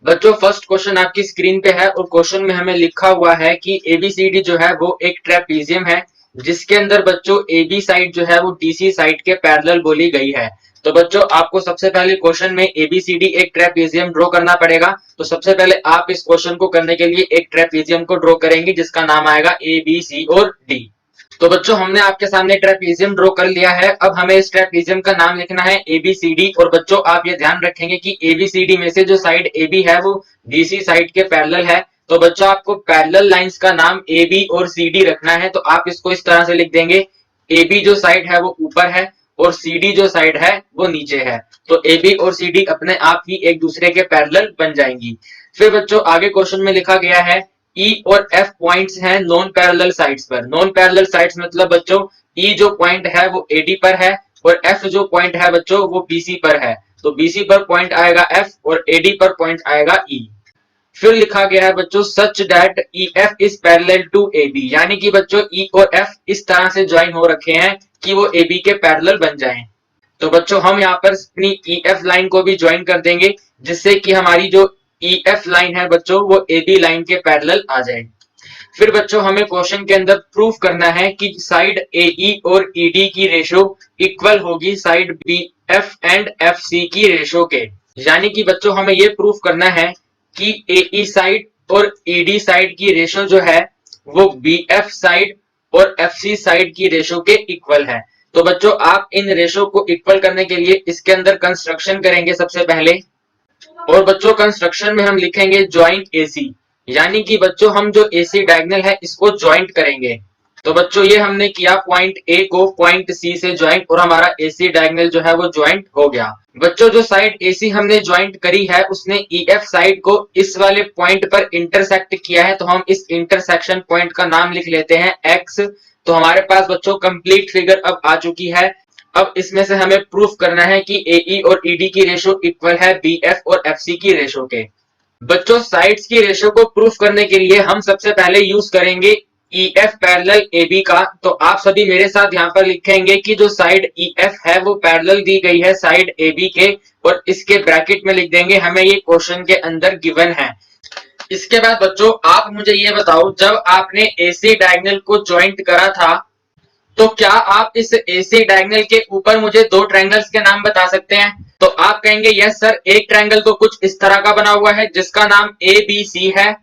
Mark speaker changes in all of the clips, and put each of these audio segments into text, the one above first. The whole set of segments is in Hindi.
Speaker 1: बच्चों फर्स्ट क्वेश्चन आपकी स्क्रीन पे है और क्वेश्चन में हमें लिखा हुआ है कि एबीसीडी जो है वो एक ट्रेपीजियम है जिसके अंदर बच्चों एबी साइड जो है वो डीसी साइड के पैरेलल बोली गई है। तो बच्चों आपको सबसे पहले क्वेश्चन में एबीसीडी एक ट्रेपीजियम ड्रॉ करना पड़ेगा। तो सबसे पहले आप इस क्वेश्चन को करने के लिए एक ट्रेपीजियम को ड्रॉ करेंगे जिसका नाम आएगा ए बी सी और डी। तो बच्चों हमने आपके सामने ट्रेपीजियम ड्रॉ कर लिया है। अब हमें इस ट्रेपीजियम का नाम लिखना है एबीसीडी। और बच्चों आप ये ध्यान रखेंगे कि एबीसीडी में से जो साइड एबी है वो डीसी साइड के पैरेलल है। तो बच्चों आपको पैरेलल लाइंस का नाम एबी और सीडी रखना है। तो आप इसको इस तरह से लिख देंगे, एबी जो साइड है वो ऊपर है और सीडी जो साइड है वो नीचे है। तो एबी और सीडी अपने आप ही एक दूसरे के पैरेलल बन जाएंगी। फिर बच्चों आगे क्वेश्चन में लिखा गया है E और F पॉइंट्स हैं नॉन पैरेलल साइड्स पर। नॉन पैरेलल साइड्स मतलब बच्चों E जो पॉइंट है वो AD पर है और F जो पॉइंट है बच्चों वो BC पर है। तो BC पर पॉइंट आएगा F और AD पर पॉइंट आएगा E। फिर लिखा गया है बच्चों such that EF is parallel to AB, यानी कि बच्चों E और F इस तरह से ज्वाइन हो रखे हैं कि वो AB के पैरेलल बन जाएं। तो बच्चों हम यहाँ पर अपनी EF लाइन को भी ज्वाइन कर देंगे जिससे कि हमारी जो EF लाइन है बच्चों वो AB लाइन के पैरेलल आ जाए। फिर बच्चों हमें क्वेश्चन के अंदर प्रूफ करना है कि साइड AE और ED की रेशो इक्वल होगी साइड BF एंड FC की रेशो के। यानी कि बच्चों हमें ये प्रूफ करना है कि AE साइड और ED साइड की रेशो जो है वो BF साइड और FC साइड की रेशो के इक्वल है। तो बच्चों आप इन रेशो को इक्वल करने के लिए इसके अंदर कंस्ट्रक्शन करेंगे सबसे पहले। और बच्चों कंस्ट्रक्शन में हम लिखेंगे ज्वाइन AC, यानी कि बच्चों हम जो AC डायगोनल है इसको ज्वाइंट करेंगे। तो बच्चों ये हमने किया पॉइंट A को पॉइंट C से ज्वाइंट और हमारा AC डायगोनल जो है वो ज्वाइंट हो गया। बच्चों जो साइड AC हमने ज्वाइंट करी है उसने EF साइड को इस वाले पॉइंट पर इंटरसेक्ट किया है। तो हम इस इंटरसेक्शन पॉइंट का नाम लिख लेते हैं X। तो हमारे पास बच्चों कंप्लीट फिगर अब आ चुकी है। अब इसमें से हमें प्रूफ करना है कि AE और ED की रेशो इक्वल है BF और FC की रेशो के। बच्चों साइड्स की रेशो को प्रूफ करने के लिए हम सबसे पहले यूज करेंगे EF पैरेलल AB का। तो आप सभी मेरे साथ यहाँ पर लिखेंगे कि जो साइड EF है वो पैरेलल दी गई है साइड AB के और इसके ब्रैकेट में लिख देंगे हमें ये क्वेश्चन के अंदर गिवन है। इसके बाद बच्चों आप मुझे ये बताओ, जब आपने AC डायगोनल को ज्वाइंट करा था तो क्या आप इस AC डायगोनल के ऊपर मुझे दो ट्रायंगल्स के नाम बता सकते हैं? तो आप कहेंगे यस सर, एक ट्रायंगल तो कुछ इस तरह का बना हुआ है जिसका नाम ABC है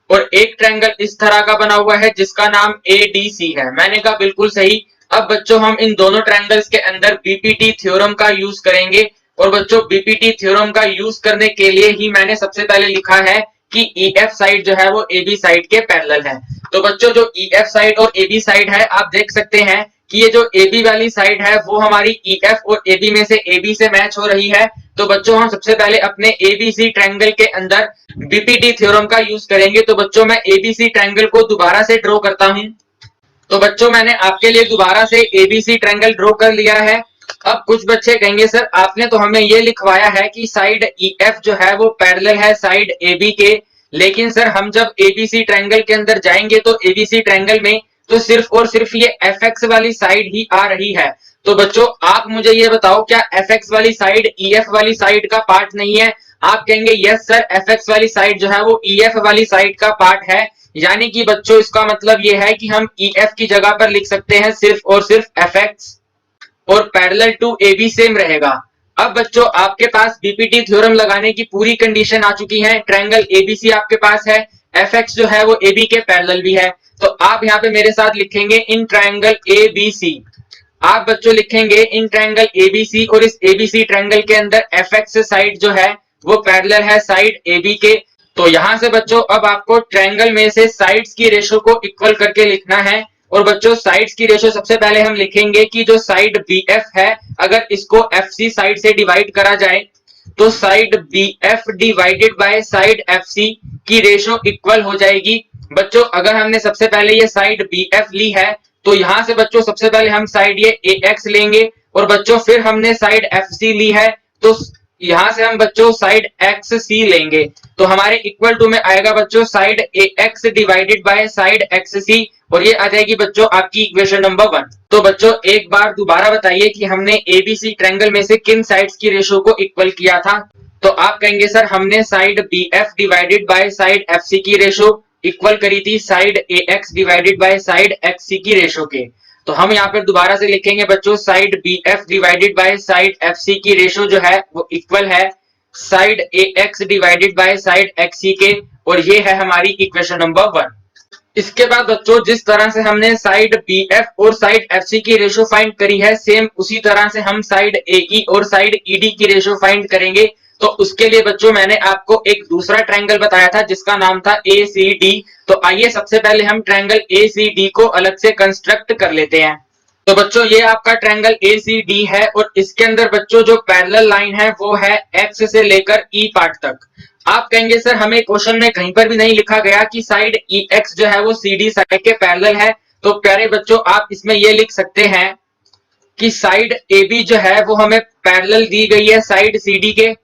Speaker 1: और एक ट्रायंगल इस तरह का बना हुआ है जिसका नाम ADC है। मैंने कहा बिल्कुल सही। अब बच्चों हम इन दोनों ट्रायंगल्स के अंदर बीपीटी थ्योरम का यूज करेंगे और बच्चों बीपीटी थ्योरम का यूज करने के लिए ही मैंने सबसे पहले लिखा है कि EF साइड जो है वो AB साइड के पैरेलल है। तो बच्चों जो EF साइड और AB साइड है आप देख सकते हैं कि ये जो AB वाली साइड है वो हमारी EF और AB में से AB से मैच हो रही है। तो बच्चों हम सबसे पहले अपने ABC ट्रायंगल के अंदर बीपीटी थ्योरम का यूज करेंगे। तो बच्चों मैं ABC ट्रायंगल को दोबारा से ड्रॉ करता हूं। तो बच्चों मैंने आपके लिए दोबारा से ABC ट्रायंगल ड्रॉ कर लिया है। अब कुछ बच्चे कहेंगे सर आपने तो हमें ये लिखवाया है कि साइड EF जो है वो पैरेलल है साइड AB के, लेकिन सर हम जब ABC ट्रायंगल के अंदर जाएंगे तो ABC ट्रायंगल में तो सिर्फ और सिर्फ ये FX वाली साइड ही आ रही है। तो बच्चों आप मुझे ये बताओ क्या FX वाली साइड EF वाली साइड का पार्ट नहीं है? आप कहेंगे यस सर, FX वाली साइड जो है वो EF वाली साइड का पार्ट है। यानी कि बच्चों इसका मतलब ये है कि हम EF की जगह पर लिख सकते हैं सिर्फ और सिर्फ FX और पैरेलल टू AB सेम रहेगा। अब बच्चों आपके पास बीपीटी थ्योरम लगाने की पूरी कंडीशन आ चुकी है। ट्रायंगल ABC आपके पास है, FX जो है वो AB के पैरेलल भी है। तो आप यहाँ पे मेरे साथ लिखेंगे इन ट्रायंगल ABC। आप बच्चों लिखेंगे इन ट्रायंगल ABC और इस ABC ट्रायंगल के अंदर FX साइड जो है वो पैरेलल है साइड AB के। तो यहां से बच्चों अब आपको ट्रायंगल में से साइड्स की रेशो को इक्वल करके लिखना है। और बच्चों साइड्स की रेशो सबसे पहले हम लिखेंगे कि जो साइड BF है अगर इसको FC साइड से डिवाइड करा जाए तो side BF divided by side FC की रेशो इक्वल हो जाएगी। बच्चों अगर हमने सबसे पहले ये साइड BF ली है तो यहां से बच्चों सबसे पहले हम साइड ये AX लेंगे और बच्चों फिर हमने साइड FC ली है तो यहां से हम बच्चों साइड XC लेंगे। तो हमारे इक्वल टू में आएगा बच्चों side AX divided by side XC और ये आ जाएगी बच्चों आपकी इक्वेशन नंबर 1। तो बच्चों एक बार दोबारा बताइए कि हमने ABC ट्रायंगल में से किन साइड्स की रेशो को इक्वल किया था? तो आप कहेंगे सर हमने side BF divided by side FC की रेशो इक्वल करी थी side AX divided by side XC की रेशो के। तो हम यहाँ पर दोबारा से लिखेंगे बच्चों side BF divided by side FC की रेशो जो है वो इक्वल है side AX divided by side XC के, और ये है हमारी इक्वेशन नंबर 1। इसके बाद बच्चों जिस तरह से हमने साइड BF और साइड FC की रेशो फाइंड करी है, सेम उसी तरह से हम साइड AE और साइड ED की रेशो फाइंड करेंगे। तो उसके लिए बच्चों मैंने आपको एक दूसरा ट्रायंगल बताया था जिसका नाम था ACD। तो आइए सबसे पहले हम ट्रायंगल ACD को अलग से कंस्ट्रक्ट कर लेते हैं। तो बच्चों ये आपका ट्रायंगल ACD है और इसके अंदर बच्चों जो पैरेलल लाइन है वो है X से लेकर E पार्ट तक। आप कहेंगे सर हमें क्वेश्चन में कहीं पर भी नहीं लिखा गया कि साइड EX जो है वो CD साइड के पैरेलल है। तो प्यारे बच्चों आप इसमें ये लिख सकते हैं कि साइड AB जो है वो हमें पैरेलल दी गई है साइड CD के।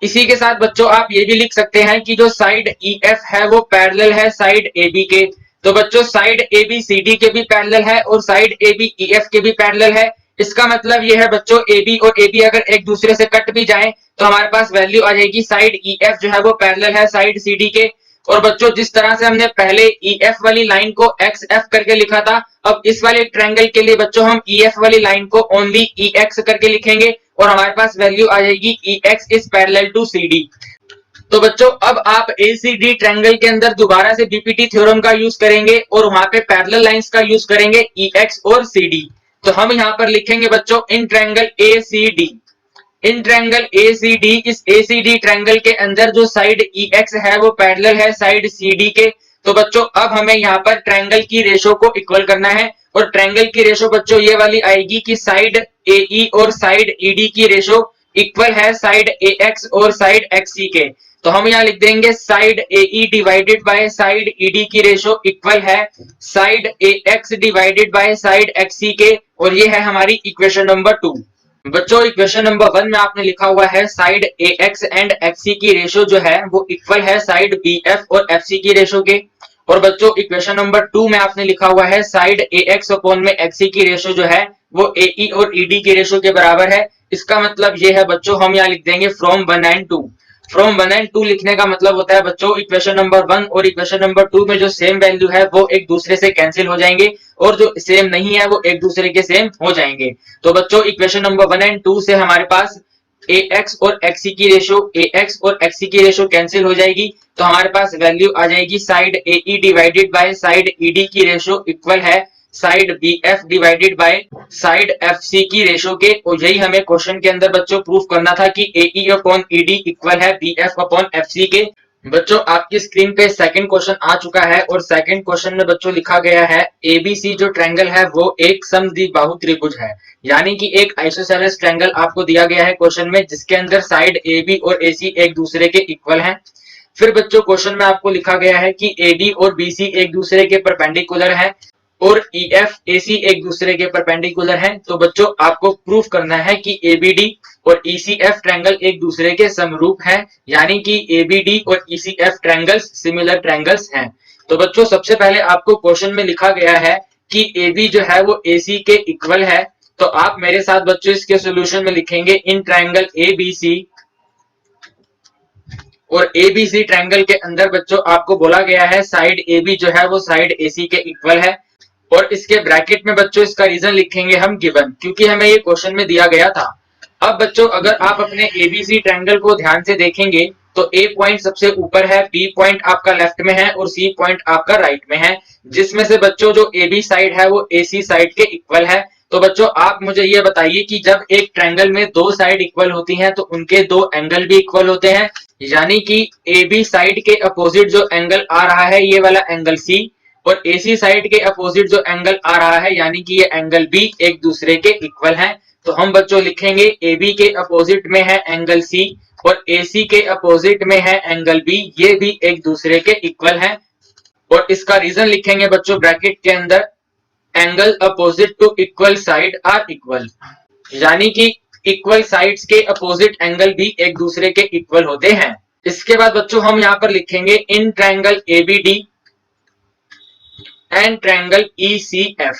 Speaker 1: इसी के साथ बच्चों आप ये भी लिख सकते हैं कि जो साइड EF है वो पैरेलल है साइड AB के। तो बच्चों साइड AB CD के भी पैरेलल है और साइड AB EF के भी पैरेलल है। इसका मतलब ये है बच्चों AB और AB अगर एक दूसरे से कट भी जाएं तो हमारे पास वैल्यू आ जाएगी साइड EF जो है वो पैरेलल है साइड CD के। और बच्चों जिस तरह से हमने पहले EF वाली लाइन को XF करके लिखा था, अब इस वाले ट्रायंगल के लिए बच्चों हम EF वाली लाइन को ओनली EX करके लिखेंगे और हमारे पास वैल्यू आ जाएगी EX is parallel to CD। तो बच्चों अब आप ACD ट्रायंगल के अंदर दोबारा से BPT थ्योरम का यूज करेंगे और वहां पे पैरेलल लाइंस का यूज करेंगे EX और CD। तो हम यहाँ पर लिखेंगे बच्चों in triangle ACD। In triangle ACD, इस ACD ट्रायंगल के अंदर जो साइड EX है वो पैरेलल है साइड CD के। तो बच्चों अब हमें यहाँ पर ट्रायंगल की रेशो को इक्वल करना है और ट्रायंगल की रेशो बच्चों ये वाली आएगी कि साइड AE और साइड ED की रेशो इक्वल है साइड AX और साइड XC के। तो हम यहाँ लिख देंगे side AE divided by side ED की रेशो इक्वल है side AX divided by side XC के, और ये है हमारी इक्वेशन नंबर 2। बच्चों इक्वेशन नंबर 1 में आपने लिखा हुआ है साइड AX एंड XC की रेशो जो है वो इक्वल है साइड BF और FC की रेशो के। और बच्चों इक्वेशन नंबर 2 में आपने लिखा हुआ है साइड AX अपॉन में XC की रेशो जो है वो AE और ED की रेशो के बराबर है। इसका मतलब ये है बच्चों हम यहाँ लिख देंगे फ्रॉम 1 एंड 2। फ्रॉम 1 एंड 2 लिखने का मतलब होता है बच्चों इक्वेशन नंबर 1 और इक्वेशन नंबर 2 में जो सेम वैल्यू है वो एक दूसरे से कैंसिल हो जाएंगे और जो सेम नहीं है वो एक दूसरे के सेम हो जाएंगे। तो बच्चों इक्वेशन नंबर 1 एंड 2 से हमारे पास AX और XC की रेशो AX और XC की रेशो कैंसिल हो जाएगी। तो हमारे पास वैल्यू आ जाएगी side AE divided by side ED की रेशो इक्वल है side BF divided by side FC की रेशो के। और यही हमें क्वेश्चन के अंदर बच्चों प्रूफ करना था कि AE अपॉन ED इक्वल है BF अपॉन FC के। बच्चों आपकी स्क्रीन पे सेकंड क्वेश्चन आ चुका है और सेकंड क्वेश्चन में बच्चों लिखा गया है ABC जो ट्रायंगल है वो एक समद्विबाहु त्रिभुज है। यानी कि एक आइसोसेलेस ट्रायंगल आपको दिया गया है क्वेश्चन में जिसके अंदर साइड AB और AC एक दूसरे के इक्वल हैं। फिर बच्चों क्वेश्चन में आपको लिखा गया है कि AD और BC एक दूसरे के परपेंडिकुलर है और EF AC एक दूसरे के परपेंडिकुलर हैं। तो बच्चों आपको प्रूफ करना है कि ABD और ECF ट्रायंगल एक दूसरे के समरूप हैं, यानी कि ABD और ECF ट्रायंगल्स सिमिलर ट्रायंगल्स हैं। तो बच्चों सबसे पहले आपको क्वेश्चन में लिखा गया है कि AB जो है वो AC के इक्वल है। तो आप मेरे साथ बच्चों इसके सॉल्यूशन में लिखेंगे इन ट्रायंगल ABC और ABC ट्रायंगल के अंदर बच्चों आपको बोला गया है साइड AB जो है वो साइड AC के इक्वल है। और इसके ब्रैकेट में बच्चों इसका रीजन लिखेंगे हम गिवन, क्योंकि हमें ये क्वेश्चन में दिया गया था। अब बच्चों अगर आप अपने ABC ट्रायंगल को ध्यान से देखेंगे तो A पॉइंट सबसे ऊपर है, B पॉइंट आपका लेफ्ट में है और C पॉइंट आपका राइट में है, जिसमें से बच्चों जो AB साइड है वो AC साइड के इक्वल है। तो बच्चों आप मुझे ये बताइए कि जब एक ट्रायंगल में दो साइड इक्वल होती हैं तो उनके दो एंगल भी इक्वल होते हैं, यानी कि AB साइड के अपोजिट जो एंगल आ रहा है ये वाला एंगल C और AC साइड के अपोजिट जो एंगल आ रहा है यानी कि ये एंगल B एक दूसरे के इक्वल हैं। तो हम बच्चों लिखेंगे AB के अपोजिट में है एंगल C और AC के अपोजिट में है एंगल B, ये भी एक दूसरे के इक्वल हैं। और इसका रीजन लिखेंगे बच्चों ब्रैकेट के अंदर angle opposite to equal side are equal, यानी कि इक्वल साइड्स के अपोजिट एंगल भी एक दूसरे के इक्वल होते हैं। इसके बाद बच्चों हम यहाँ पर लिखेंगे in triangle ABD and triangle ECF।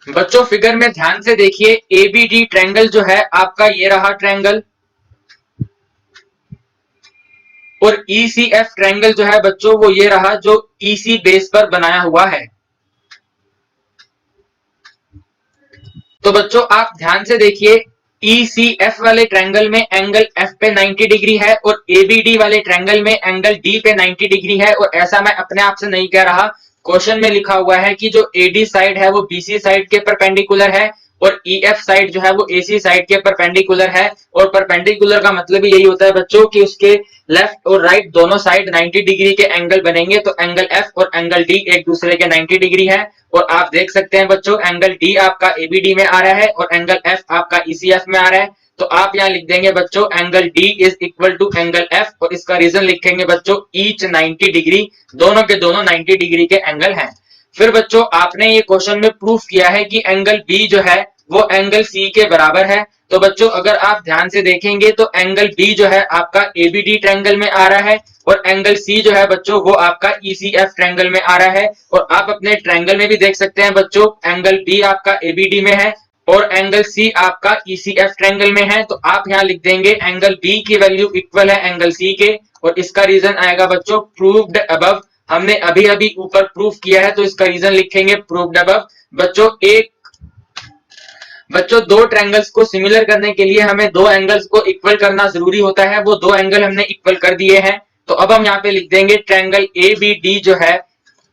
Speaker 1: बच्चों फिगर में ध्यान से देखिए ABD ट्रायंगल जो है आपका ये रहा ट्रायंगल और ECF ट्रायंगल जो है बच्चों वो ये रहा जो EC बेस पर बनाया हुआ है। तो बच्चों आप ध्यान से देखिए, ECF वाले ट्रायंगल में एंगल F पे 90 डिग्री है और ABD वाले ट्रायंगल में एंगल D पे 90 डिग्री है। और ऐसा मैं अपने आप से नहीं कह रहा, क्वेश्चन में लिखा हुआ है कि जो AD साइड है वो BC साइड के परपेंडिकुलर है और EF साइड जो है वो AC साइड के परपेंडिकुलर है। और परपेंडिकुलर का मतलब यही होता है बच्चों कि उसके लेफ्ट और राइट दोनों साइड 90 डिग्री के एंगल बनेंगे। तो एंगल F और एंगल D एक दूसरे के 90 डिग्री है। और आप देख सकते हैं बच्चों एंगल D आपका ABD में आ रहा है और एंगल F आपका ECF में आ रहा है। तो आप यहाँ लिख देंगे बच्चों angle D is equal to angle F और इसका रीजन लिखेंगे बच्चों ईच 90 डिग्री, दोनों के दोनों 90 डिग्री के एंगल हैं। फिर बच्चों आपने ये क्वेश्चन में प्रूफ किया है कि एंगल B जो है वो एंगल C के बराबर है। तो बच्चों अगर आप ध्यान से देखेंगे तो एंगल B जो है आपका ABD ट्रायंगल में आ रहा है और एंगल C जो है बच्चों वो आपका ECF ट्रायंगल में आ रहा है। और आप अपने ट्रायंगल में भी देख सकते हैं बच्चों एंगल B आपका ABD में है और एंगल C आपका ECF ट्रायंगल में है। तो आप यहाँ लिख देंगे एंगल B की वैल्यू इक्वल है एंगल C के और इसका रीजन आएगा बच्चों प्रूव्ड अबव। हमने अभी अभी ऊपर प्रूफ किया है तो इसका रीजन लिखेंगे प्रूव्ड अबव। बच्चों दो ट्रायंगल्स को सिमिलर करने के लिए हमें दो एंगल्स को इक्वल करना जरूरी होता है। वो दो एंगल हमने इक्वल कर दिए हैं। तो अब हम यहाँ पे लिख देंगे ट्रायंगल ABD जो है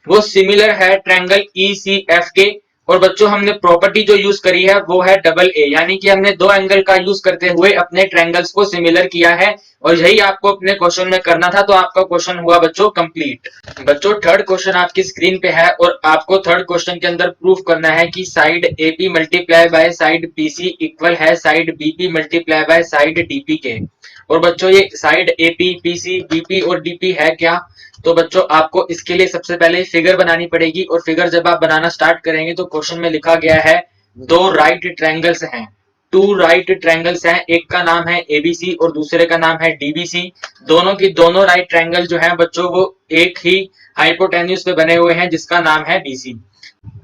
Speaker 1: वो सिमिलर है ट्रायंगल ECF के। और बच्चों हमने प्रॉपर्टी जो यूज करी है वो है डबल A, यानी कि हमने दो एंगल का यूज करते हुए अपने ट्रायंगल्स को सिमिलर किया है। और यही आपको अपने क्वेश्चन में करना था। तो आपका क्वेश्चन हुआ बच्चों कंप्लीट। बच्चों थर्ड क्वेश्चन आपकी स्क्रीन पे है और आपको थर्ड क्वेश्चन के अंदर प्रूफ करना है कि side AP multiply by side BC equal है side BP multiply by side DP के। और बच्चों ये साइड AP, PC, BP और DP है क्या? तो बच्चों आपको इसके लिए सबसे पहले फिगर बनानी पड़ेगी और फिगर जब आप बनाना स्टार्ट करेंगे तो क्वेश्चन में लिखा गया है दो राइट ट्रायंगल्स हैं, टू राइट ट्रायंगल्स हैं, एक का नाम है ABC और दूसरे का नाम है DBC। दोनों की दोनों राइट ट्रायंगल जो है बच्चों वो एक ही हाइपोटेन्यूज पे बने हुए हैं जिसका नाम है BC।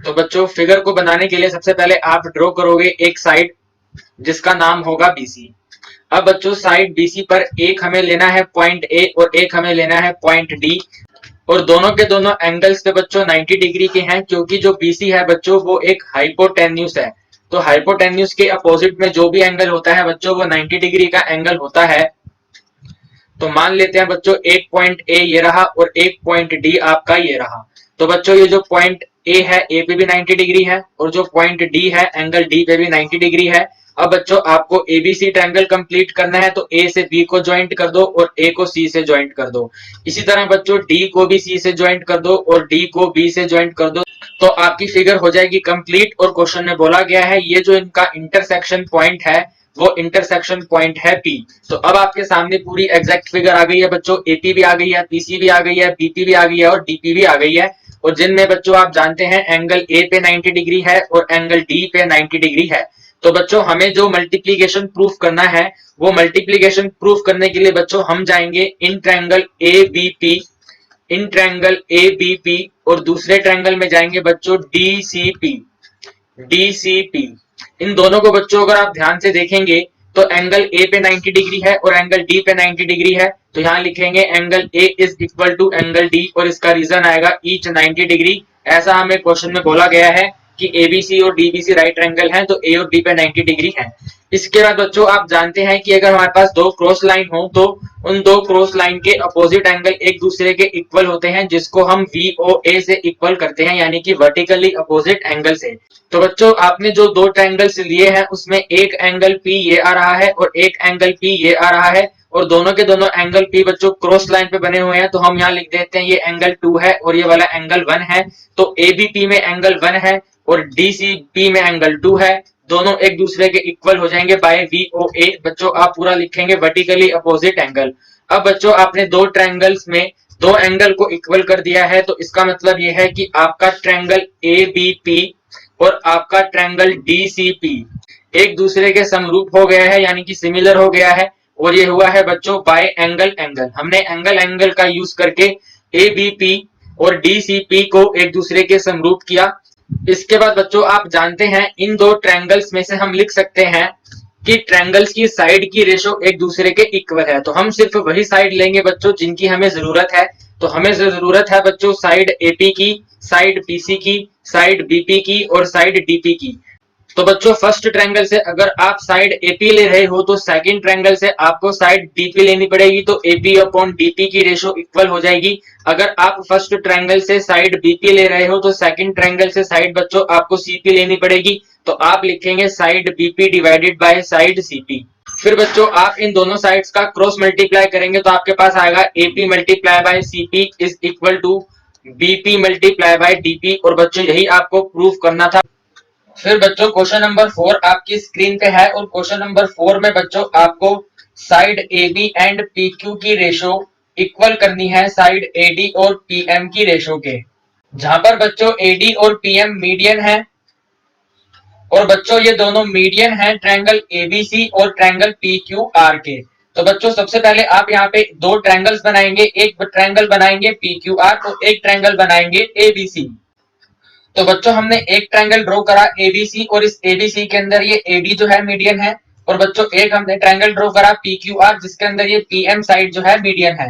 Speaker 1: तो बच्चों फिगर को बनाने के लिए सबसे पहले आप ड्रॉ करोगे एक साइड जिसका नाम होगा BC। अब बच्चों साइड BC पर एक हमें लेना है पॉइंट A और एक हमें लेना है पॉइंट D और दोनों के दोनों एंगल्स पे बच्चों 90 डिग्री के हैं क्योंकि जो BC है बच्चों वो एक हाइपोटेन्यूज है। तो हाइपोटेन्यूज के अपोजिट में जो भी एंगल होता है बच्चों वो 90 डिग्री का एंगल होता है। तो मान लेते हैं बच्चों एक पॉइंट A ये रहा और एक पॉइंट D आपका ये रहा। तो बच्चों ये जो पॉइंट A है A पे भी 90 डिग्री है और जो पॉइंट D है एंगल D पे भी 90 डिग्री है। अब बच्चों आपको ABC ट्रायंगल कंप्लीट करना है तो A से B को ज्वाइंट कर दो और A को C से ज्वाइंट कर दो। इसी तरह बच्चों D को भी C से ज्वाइंट कर दो और D को B से ज्वाइंट कर दो। तो आपकी फिगर हो जाएगी कंप्लीट। और क्वेश्चन में बोला गया है ये जो इनका इंटरसेक्शन पॉइंट है वो इंटरसेक्शन पॉइंट है P। तो अब आपके सामने पूरी एग्जैक्ट फिगर आ गई है बच्चों, AP भी आ गई है, PC भी आ गई है, BP भी आ गई है और DP भी आ गई है। और जिनमें बच्चों आप जानते हैं एंगल A पे 90 डिग्री है और एंगल D पे 90 डिग्री है। तो बच्चों हमें जो मल्टीप्लीकेशन प्रूफ करना है वो मल्टीप्लीकेशन प्रूफ करने के लिए बच्चों हम जाएंगे इन ट्रायंगल ABP और दूसरे ट्रायंगल में जाएंगे बच्चों DCP। इन दोनों को बच्चों अगर आप ध्यान से देखेंगे तो एंगल A पे 90 डिग्री है और एंगल D पे 90 डिग्री है। तो यहाँ लिखेंगे angle A is equal to angle D और इसका रीजन आएगा ईच 90 डिग्री। ऐसा हमें क्वेश्चन में बोला गया है कि ABC और DBC राइट एंगल हैं तो A और D पे 90 डिग्री है। इसके बाद बच्चों आप जानते हैं कि अगर हमारे पास दो क्रॉस लाइन हो तो उन दो क्रॉस लाइन के अपोजिट एंगल एक दूसरे के इक्वल होते हैं जिसको हम VOA से इक्वल करते हैं, यानी कि वर्टिकली अपोजिट एंगल से। तो बच्चों आपने जो दो ट्रायंगल्स लिए हैं उसमें एक एंगल P ये आ रहा है और एक एंगल P ये आ रहा है और दोनों के दोनों एंगल P बच्चों क्रॉस लाइन पे बने हुए हैं। तो हम यहाँ लिख देते हैं ये एंगल 2 है और ये वाला एंगल 1 है। तो ABP में एंगल 1 है और DCP में एंगल 2 है। दोनों एक दूसरे के इक्वल हो जाएंगे बाय VOA। बच्चों आप पूरा लिखेंगे वर्टिकली अपोजिट एंगल। अब बच्चों आपने दो ट्रायंगल्स में दो एंगल को इक्वल कर दिया है तो इसका मतलब यह है कि आपका ट्रायंगल ABP और आपका ट्रायंगल DCP एक दूसरे के समरूप हो गया है, यानी कि सिमिलर हो गया है। और ये हुआ है बच्चों बाय एंगल हमने एंगल का यूज करके ABP और DCP को एक दूसरे के समरूप किया। इसके बाद बच्चों आप जानते हैं इन दो ट्रायंगल्स में से हम लिख सकते हैं कि ट्रायंगल्स की साइड की रेशो एक दूसरे के इक्वल है। तो हम सिर्फ वही साइड लेंगे बच्चों जिनकी हमें जरूरत है। तो हमें जरूरत है बच्चों साइड एपी की, साइड बीसी की, साइड बीपी की और साइड डीपी की। तो बच्चों फर्स्ट ट्रायंगल से अगर आप साइड एपी ले रहे हो तो सेकंड ट्रायंगल से आपको साइड डीपी लेनी पड़ेगी, तो एपी अपॉन डीपी की रेशो इक्वल हो जाएगी। अगर आप फर्स्ट ट्रायंगल से साइड बीपी ले रहे हो तो सेकंड ट्रायंगल से साइड बच्चों आपको सीपी लेनी पड़ेगी, तो आप लिखेंगे side BP divided by side CP. फिर बच्चों आप इन दोनों साइड्स का क्रॉस मल्टीप्लाई करेंगे तो आपके पास आएगा AP multiply by CP is equal to BP multiply by DP, और बच्चों यही आपको प्रूव करना था। फिर बच्चों क्वेश्चन नंबर 4 आपकी स्क्रीन पे है, और क्वेश्चन नंबर 4 में बच्चों आपको side A B and P Q की रेशो इक्वल करनी है साइड ए डी और पी एम की रेशो के, जहां पर बच्चों ए डी और पी एम मीडियन है, और बच्चों ये दोनों मीडियन है ट्रायंगल एबीसी और ट्रायंगल पी क्यू आर के। तो बच्चों सबसे पहले आप यहाँ पे दो ट्रायंगल्स बनाएंगे, एक ट्रायंगल बनाएंगे पी क्यू आर और एक ट्रायंगल बनाएंगे एबीसी। तो बच्चों हमने एक ट्रायंगल ड्रॉ करा एबीसी, और इस एबीसी के अंदर ये एडी जो है मीडियन है, और बच्चों एक हमने ट्रायंगल ड्रॉ करा पीक्यूआर जिसके अंदर ये पीएम साइड जो है मीडियन है।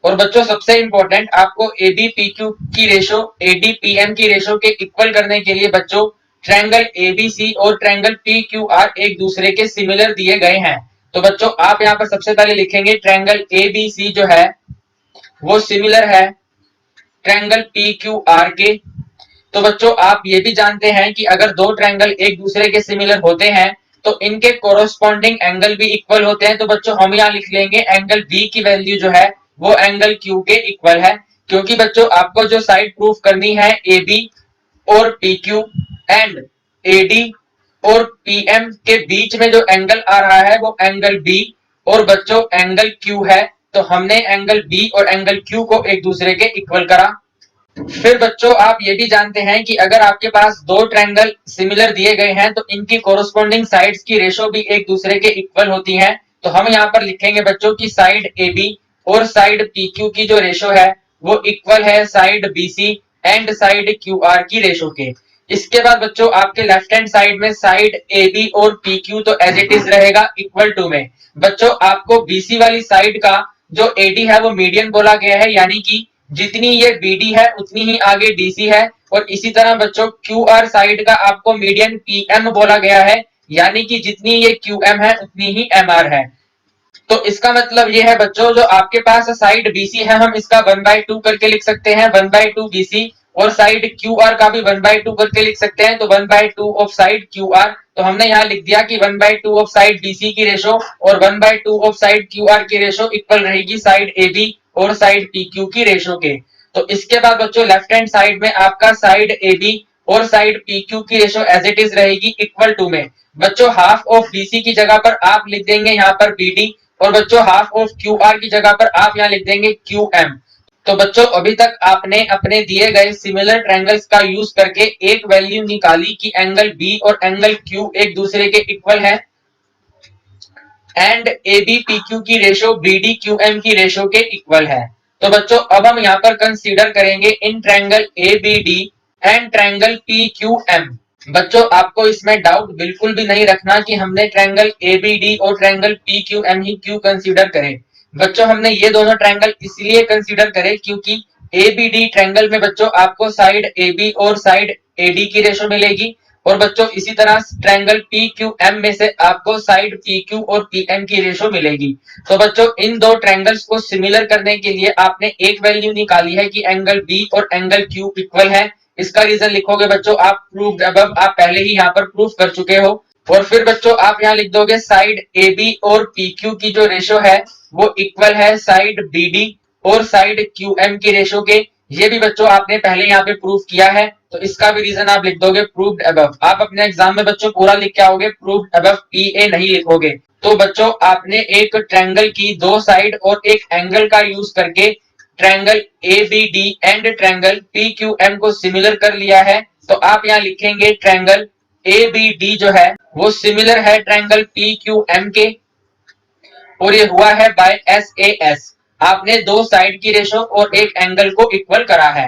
Speaker 1: और बच्चों सबसे इंपॉर्टेंट आपको एबी पीक्यू की रेशो एडी पीएम की रेशो के इक्वल करने के लिए बच्चों ट्रायंगल एबीसी और ट्रायंगल पीक्यूआर एक दूसरे के सिमिलर दिए गए हैं। तो बच्चों आप यहाँ पर सबसे पहले लिखेंगे ट्रायंगल एबीसी जो है वो सिमिलर है ट्रायंगल पीक्यूआर के। तो बच्चों आप ये भी जानते हैं कि अगर दो ट्रायंगल एक दूसरे के सिमिलर होते हैं तो इनके कोरोस्पॉन्डिंग एंगल भी इक्वल होते हैं। तो बच्चों हम यहाँ लिख लेंगे एंगल बी की वैल्यू जो है वो एंगल क्यू के इक्वल है, क्योंकि बच्चों आपको जो साइड प्रूफ करनी है ए बी और P Q and A D और पी एम के बीच में जो एंगल आ रहा है वो एंगल बी और बच्चों एंगल क्यू है। तो हमने एंगल बी और एंगल क्यू को एक दूसरे के इक्वल करा। फिर बच्चों आप ये भी जानते हैं कि अगर आपके पास दो ट्रायंगल सिमिलर दिए गए हैं तो इनकी कोरोस्पॉन्डिंग साइड्स की रेशो भी एक दूसरे के इक्वल होती है। तो हम यहाँ पर लिखेंगे बच्चों की साइड ए बी और साइड पी क्यू की जो रेशो है वो इक्वल है side B C and side Q R की रेशो के। इसके बाद बच्चों आपके लेफ्ट हैंड साइड में साइड ए बी और पी क्यू तो एज इट इज रहेगा इक्वल टू में। बच्चों आपको बीसी वाली साइड का जो एडी है वो मीडियन बोला गया है, यानी कि जितनी ये बीडी है उतनी ही आगे डीसी है, और इसी तरह बच्चों क्यू आर साइड का आपको मीडियन पीएम बोला गया है, यानी कि जितनी ये क्यूएम है उतनी ही एमआर है। तो इसका मतलब ये है बच्चों जो आपके पास साइड बीसी है हम इसका 1/2 करके लिख सकते हैं 1/2 बीसी, और साइड क्यू आर का भी 1/2 करके लिख सकते हैं तो 1/2 ऑफ साइड क्यू आर। तो हमने यहाँ लिख दिया कि 1/2 ऑफ साइड बीसी की रेशो और 1/2 ऑफ साइड क्यू आर की रेशो इक्वल रहेगी साइड ए बी और साइड पी क्यू की रेशो के। तो इसके बाद बच्चों लेफ्ट हैंड साइड में आपका साइड ए बी और साइड पी क्यू की रेशो एज इट इज रहेगी इक्वल टू में। बच्चों हाफ ऑफ बीसी की जगह पर आप लिख देंगे यहाँ पर बीडी, और बच्चों हाफ ऑफ क्यू आर की जगह पर आप यहाँ लिख देंगे क्यू एम। तो बच्चों अभी तक आपने अपने दिए गए सिमिलर ट्रायंगल्स का यूज करके एक वैल्यू निकाली कि एंगल बी और एंगल क्यू एक दूसरे के इक्वल है and A B P Q की ratio B D Q M की रेशो के इक्वल है। तो बच्चों अब हम यहाँ पर कंसीडर करेंगे in triangle A B D and triangle P Q M. बच्चों आपको इसमें डाउट बिल्कुल भी नहीं रखना कि हमने ट्रायंगल ए बी डी और ट्रायंगल पी क्यू एम ही क्यों कंसीडर करें। बच्चों हमने ये दोनों ट्रायंगल इसलिए कंसीडर करे क्योंकि ए बी डी ट्रायंगल में बच्चों आपको साइड ए बी और साइड ए डी की रेशो मिलेगी, और बच्चों इसी तरह ट्रायंगल पी क्यू एम में से आपको साइड पी क्यू और पी एम की रेशो मिलेगी। तो बच्चों इन दो ट्रायंगल्स को सिमिलर करने के लिए आपने एक वैल्यू निकाली है कि एंगल बी और एंगल क्यू इक्वल है। इसका रीजन लिखोगे बच्चों आप प्रूव्ड अबव, आप पहले ही यहाँ पर प्रूफ कर चुके हो। और फिर बच्चों आप यहाँ लिख दोगे साइड ए बी और पी क्यू की जो रेशो है वो इक्वल है साइड बी डी और साइड क्यू एम की रेशो के। ये भी बच्चों आपने पहले यहाँ पे प्रूफ किया है, तो इसका भी रीजन आप लिख दोगे प्रूव्ड अबव। आप अपने एग्जाम में बच्चों पूरा लिख के आओगे, प्रूव्ड अबव पी ए नहीं लिखोगे। तो बच्चों आपने एक ट्रायंगल की दो साइड और एक एंगल का यूज करके triangle A B D and triangle P Q M को सिमिलर कर लिया है। तो आप यहाँ लिखेंगे ट्रायंगल ए बी डी जो है वो सिमिलर है ट्रायंगल पी क्यू एम के, और ये हुआ है बाय एस ए एस। आपने दो साइड की रेशो और एक एंगल को इक्वल करा है।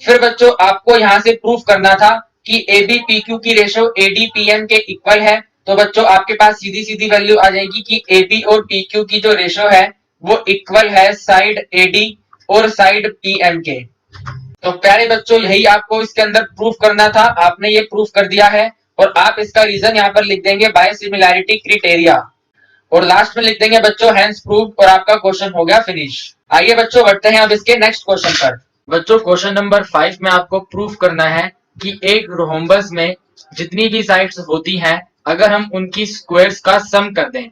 Speaker 1: फिर बच्चों आपको यहां से प्रूफ करना था कि ए बी पी क्यू की ratio A D P M के इक्वल है। तो बच्चों आपके पास सीधी सीधी वैल्यू आ जाएगी कि ए बी और पी क्यू की जो रेशो है वो इक्वल है साइड ए डी और साइड पी एम के। तो प्यारे बच्चों यही आपको इसके अंदर प्रूफ करना था, आपने ये प्रूफ कर दिया है और आप इसका रीजन यहाँ पर लिख देंगे बाय सिमिलैरिटी क्राइटेरिया और लास्ट में लिख देंगे बच्चों हेंस प्रूफ और आपका क्वेश्चन हो गया फिनिश। आइए बच्चों बढ़ते हैं अब इसके नेक्स्ट क्वेश्चन पर। बच्चों क्वेश्चन नंबर 5 में आपको प्रूफ करना है कि एक रोम्बस में जितनी भी साइड्स होती हैं अगर हम उनकी स्क्वायर्स का सम कर दें।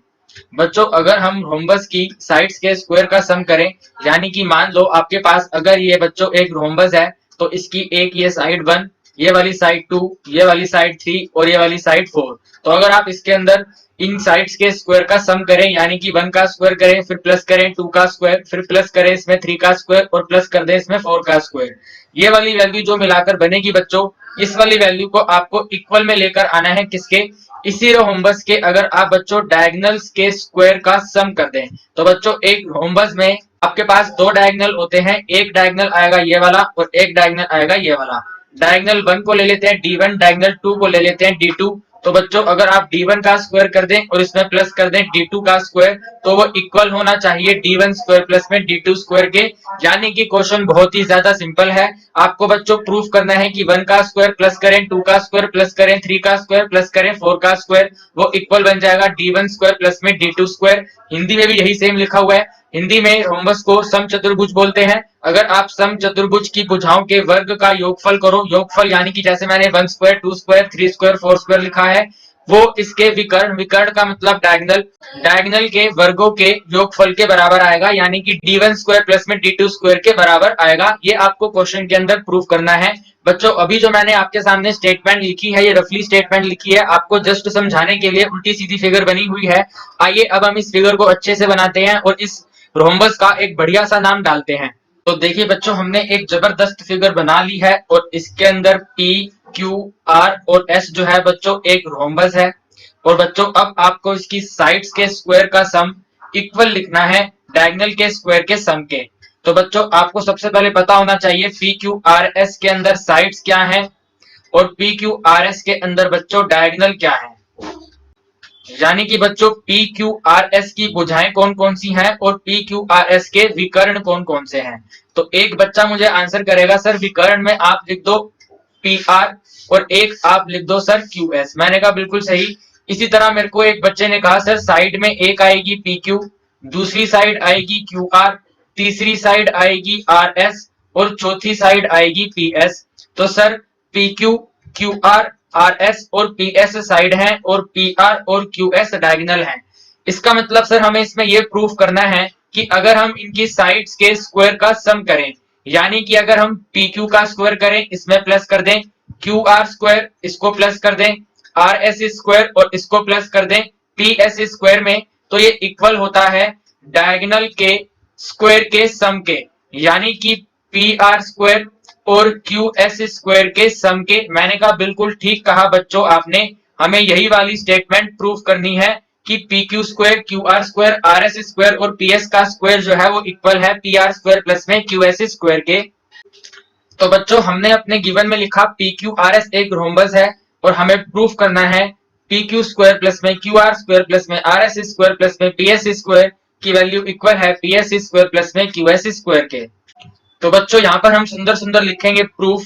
Speaker 1: बच्चों अगर हम रोम्बस की साइड्स के स्क्वायर का सम करें, यानी कि मान लो आपके पास अगर ये बच्चों एक रोम्बस है तो इसकी एक ये साइड 1, ये वाली साइड 2, ये वाली साइड 3 और ये वाली साइड 4, तो अगर आप इसके अंदर इन साइड्स के स्क्वायर का सम करें यानी कि 1 का स्क्वायर करें, फिर प्लस करें 2 का स्क्वायर, फिर प्लस करें इसमें 3 का स्क्वायर और प्लस कर दें इसमें 4 का स्क्वायर, ये वाली वैल्यू जो मिलाकर बनेगी बच्चों, इस वाली वैल्यू को आपको इक्वल में लेकर आना है किसके, इसी रोम्बस के। अगर आप बच्चों डायगोनल्स के स्क्वायर का सम कर दें तो बच्चों एक रोम्बस में आपके पास दो डायगोनल होते हैं, एक डायगोनल आएगा ये वाला और एक डायगोनल आएगा ये वाला। डायगोनल 1 को ले लेते हैं D1, डायगोनल 2 को ले लेते हैं D2। तो बच्चों अगर आप D1 का स्क्वायर कर दें और इसमें प्लस कर दें D2 का स्क्वायर तो वो इक्वल होना चाहिए D1 स्क्वायर प्लस में D2 स्क्वायर के। यानी कि क्वेश्चन बहुत ही ज्यादा सिंपल है, आपको बच्चों प्रूफ करना है कि 1 का स्क्वायर प्लस करें 2 का स्क्वायर प्लस करें 3 का स्क्वायर प्लस करें 4 का स्क्वायर, वो इक्वल बन जाएगा D1 स्क्वायर प्लस में D2 स्क्वायर। हिंदी में भी यही सेम लिखा हुआ है, हिंदी में रोम्बस को समचतुर्भुज बोलते हैं। अगर आप समचतुर्भुज की भुजाओं के वर्ग का योगफल करो, योगफल यानी कि जैसे मैंने 1 स्क्वायर 2 स्क्वायर 3 स्क्वायर 4 स्क्वायर लिखा है, वो इसके विकर्ण, विकर्ण का मतलब डायगोनल, डायगोनल के वर्गों के योगफल के बराबर आएगा, यानी कि D1 स्क्वायर प्लस में D2 स्क्वायर के बराबर आएगा। ये आपको क्वेश्चन के अंदर प्रूफ करना है। बच्चों अभी जो मैंने आपके सामने स्टेटमेंट लिखी है, ये रफली स्टेटमेंट लिखी है, आपको जस्ट समझाने के लिए उल्टी सीधी फिगर बनी हुई है। आइए अब हम इस फिगर को अच्छे से बनाते हैं और इस रोम्बस का एक बढ़िया सा नाम डालते हैं। तो देखिए बच्चों हमने एक जबरदस्त फिगर बना ली है और इसके अंदर P, Q, R और S जो है बच्चों एक रोम्बस है। और बच्चों अब आपको इसकी साइड्स के स्क्वायर का सम इक्वल लिखना है डायगोनल के स्क्वायर के सम के। तो बच्चों आपको सबसे पहले पता होना चाहिए PQRS के अंदर साइड्स क्या है और PQRS के अंदर बच्चों डायगोनल क्या है, यानी कि बच्चों PQRS की भुजाएं कौन कौन सी हैं और PQRS के विकर्ण कौन कौन से हैं। तो एक बच्चा मुझे आंसर करेगा सर विकर्ण में आप लिख दो PR और एक आप लिख दो सर QS। मैंने कहा बिल्कुल सही। इसी तरह मेरे को एक बच्चे ने कहा सर साइड में एक आएगी PQ, दूसरी साइड आएगी QR, तीसरी साइड आएगी RS और चौथी साइड आएगी PS। तो सर PQ, QR, RS और PS साइड हैं और PR और QS डायगोनल हैं। इसका मतलब सर हमें इसमें यह प्रूफ करना है कि अगर हम इनकी साइड्स के स्क्वायर का सम करें, यानी कि अगर हम PQ का स्क्वायर करें इसमें प्लस कर दें, QR स्क्वायर इसको प्लस कर दें, RS स्क्वायर और इसको प्लस कर दें PS स्क्वायर में, तो ये इक्वल होता है डायगोनल के स्क्वायर के सम के, यानी कि PR स्क्वायर और QS स्क्वायर के सम के। मैंने कहा बिल्कुल ठीक कहा बच्चों आपने, हमें यही वाली स्टेटमेंट प्रूफ करनी है कि PQ square, QR square, RS square और PS का स्क्वायर जो है वो इक्वल है PR स्क्वायर प्लस में QS स्क्वायर के। तो बच्चों हमने अपने गिवन में लिखा PQRS एक रोम्बस है और हमें प्रूफ करना है PQ स्क्वायर प्लस में QR स्क्वायर प्लस में RS स्क्वायर प्लस में PS स्क्वायर की वैल्यू इक्वल है PS स्क्वायर प्लस में QS स्क्वायर के। तो बच्चों यहाँ पर हम सुंदर सुंदर लिखेंगे प्रूफ,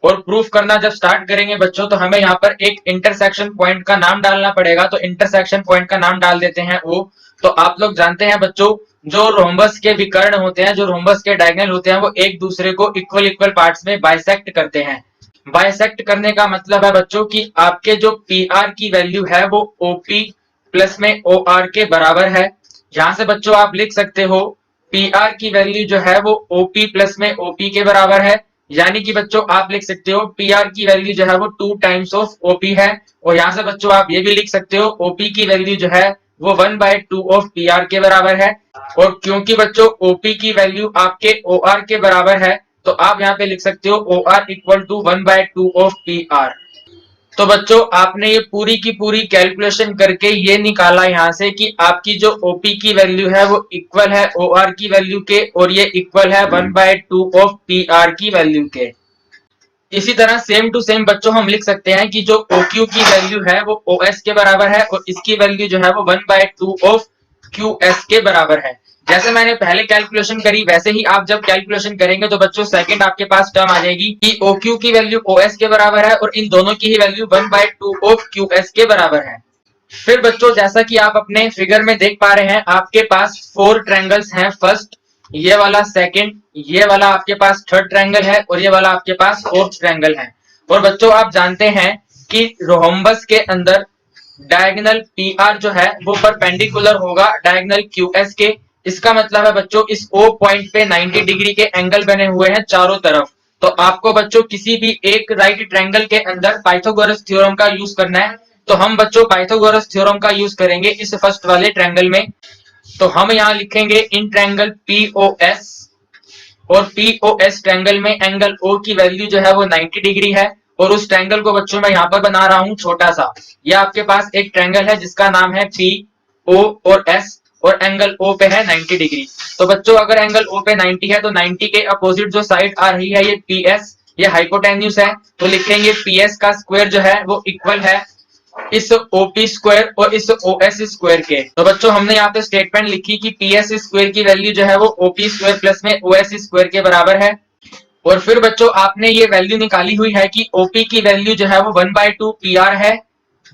Speaker 1: और प्रूफ करना जब स्टार्ट करेंगे बच्चों तो हमें यहाँ पर एक इंटरसेक्शन पॉइंट का नाम डालना पड़ेगा। तो इंटरसेक्शन पॉइंट का नाम डाल देते हैं O। तो आप लोग जानते हैं बच्चों जो रोम्बस के विकर्ण होते हैं, जो रोम्बस के डायगोनल होते हैं, वो एक दूसरे को इक्वल इक्वल पार्ट्स में बाइसेक्ट करते हैं। बाइसेक्ट करने का मतलब है बच्चों कि आपके जो PR की वैल्यू है वो OP प्लस में OR के बराबर है। यहाँ से बच्चों आप लिख सकते हो PR की वैल्यू जो है वो OP प्लस में OP के बराबर है, यानी कि बच्चों आप लिख सकते हो PR की वैल्यू जो है वो 2 टाइम्स ऑफ OP है। और यहाँ से बच्चों आप ये भी लिख सकते हो OP की वैल्यू जो है वो 1/2 ऑफ PR के बराबर है। और क्योंकि बच्चों OP की वैल्यू आपके OR के बराबर है तो आप यहाँ पे लिख सकते हो OR equal to 1/2 of PR। तो बच्चों आपने ये पूरी की पूरी कैलकुलेशन करके ये निकाला यहाँ से कि आपकी जो OP की वैल्यू है वो इक्वल है OR की वैल्यू के और ये इक्वल है 1/2 ऑफ PR की वैल्यू के। इसी तरह सेम टू सेम बच्चों हम लिख सकते हैं कि जो OQ की वैल्यू है वो OS के बराबर है और इसकी वैल्यू जो है वो 1/2 ऑफ QS के बराबर है। जैसे मैंने पहले कैलकुलेशन करी वैसे ही आप जब कैलकुलेशन करेंगे तो बच्चों सेकंड आपके पास टर्म आ जाएगी कि OQ की वैल्यू OS के बराबर है और इन दोनों की ही वैल्यू 1/2 ऑफ QS के बराबर है। फिर बच्चों जैसा कि आप अपने फिगर में देख पा रहे हैं आपके पास 4 ट्रायंगल्स हैं। फर्स्ट ये वाला, सेकंड ये वाला आपके पास थर्ड ट्रायंगल है और ये वाला आपके पास फोर्थ ट्रायंगल है। और बच्चों आप जानते हैं कि रोहम्बस के अंदर डायगोनल PR जो है वो परपेंडिकुलर होगा डायगोनल QS के। इसका मतलब है बच्चों इस O पॉइंट पे 90 डिग्री के एंगल बने हुए हैं चारों तरफ। तो आपको बच्चों किसी भी एक राइट ट्रायंगल के अंदर पाइथागोरस थ्योरम का यूज करना है। तो हम बच्चों पाइथागोरस थ्योरम का यूज करेंगे इस फर्स्ट वाले ट्रायंगल में। तो हम यहाँ लिखेंगे इन ट्रायंगल POS और POS ट्रायंगल में एंगल O की वैल्यू जो है वो 90 डिग्री है। और उस ट्रायंगल को बच्चों मैं यहाँ पर बना रहा हूँ छोटा सा। ये आपके पास एक ट्रायंगल है जिसका नाम है PO और S और एंगल O पे है 90 डिग्री। तो बच्चों अगर एंगल O पे 90 है तो 90 के अपोजिट जो साइड आ रही है ये PS, ये हाइपोटेन्यूज है। तो लिखेंगे PS का स्क्वायर जो है वो इक्वल है इस OP स्क्वायर और इस OS स्क्वायर के। तो बच्चों हमने यहाँ पे स्टेटमेंट लिखी कि PS स्क्वायर की वैल्यू जो है वो OP स्क्वायर प्लस में OS स्क्वायर के बराबर है। और फिर बच्चों आपने ये वैल्यू निकाली हुई है कि OP की वैल्यू जो है वो 1/2 PR है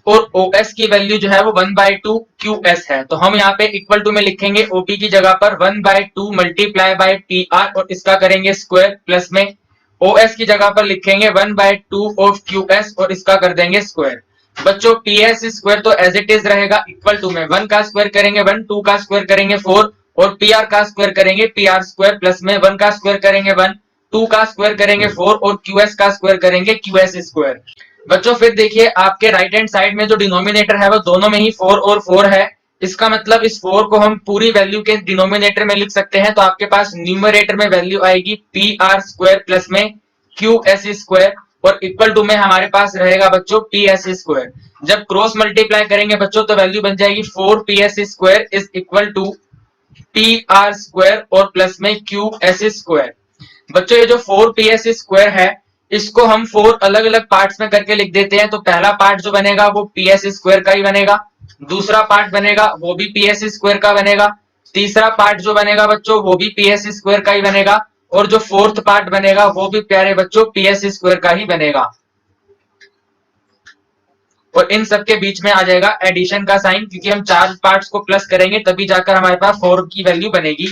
Speaker 1: और OS की वैल्यू जो है वो 1/2 QS है। तो हम यहाँ पे इक्वल टू में लिखेंगे OP की जगह पर 1/2 मल्टीप्लाई बाय PR और इसका करेंगे स्क्वायर प्लस में OS की जगह पर लिखेंगे 1/2 ऑफ QS और इसका कर देंगे स्क्वायर। बच्चों PS स्क्वायर तो एज इट इज रहेगा इक्वल टू में 1 का स्क्वायर करेंगे 1, 2 का स्क्वायर करेंगे 4 और PR का स्क्वायर करेंगे PR स्क्वायर प्लस में 1 का स्क्वायर करेंगे 1, 2 का स्क्वायर करेंगे 4 और QS का स्क्वायर करेंगे QS स्क्वायर। बच्चों फिर देखिए आपके राइट हैंड साइड में जो डिनोमिनेटर है वो दोनों में ही 4 और 4 है। इसका मतलब इस 4 को हम पूरी वैल्यू के डिनोमिनेटर में लिख सकते हैं। तो आपके पास न्यूमरेटर में वैल्यू आएगी PR स्क्वायर प्लस में QS स्क्वायर और इक्वल टू में हमारे पास रहेगा बच्चों PS स्क्वायर। जब क्रॉस मल्टीप्लाई करेंगे बच्चों तो वैल्यू बन जाएगी 4PS square is equal to PR square और प्लस में QS स्क्वायर। बच्चों ये जो 4PS स्क्वायर है इसको हम 4 अलग अलग पार्ट्स में करके लिख देते हैं। तो पहला पार्ट जो बनेगा वो PS स्क्वायर का ही बनेगा, दूसरा पार्ट बनेगा वो भी PS स्क्वायर का बनेगा, तीसरा पार्ट जो बनेगा बच्चों वो भी PS स्क्वायर का ही बनेगा और जो फोर्थ पार्ट बनेगा वो भी प्यारे बच्चों PS स्क्वायर का ही बनेगा। और इन सब के बीच में आ जाएगा एडिशन का साइन क्योंकि हम 4 पार्ट्स को प्लस करेंगे तभी जाकर हमारे पास 4 की वैल्यू बनेगी।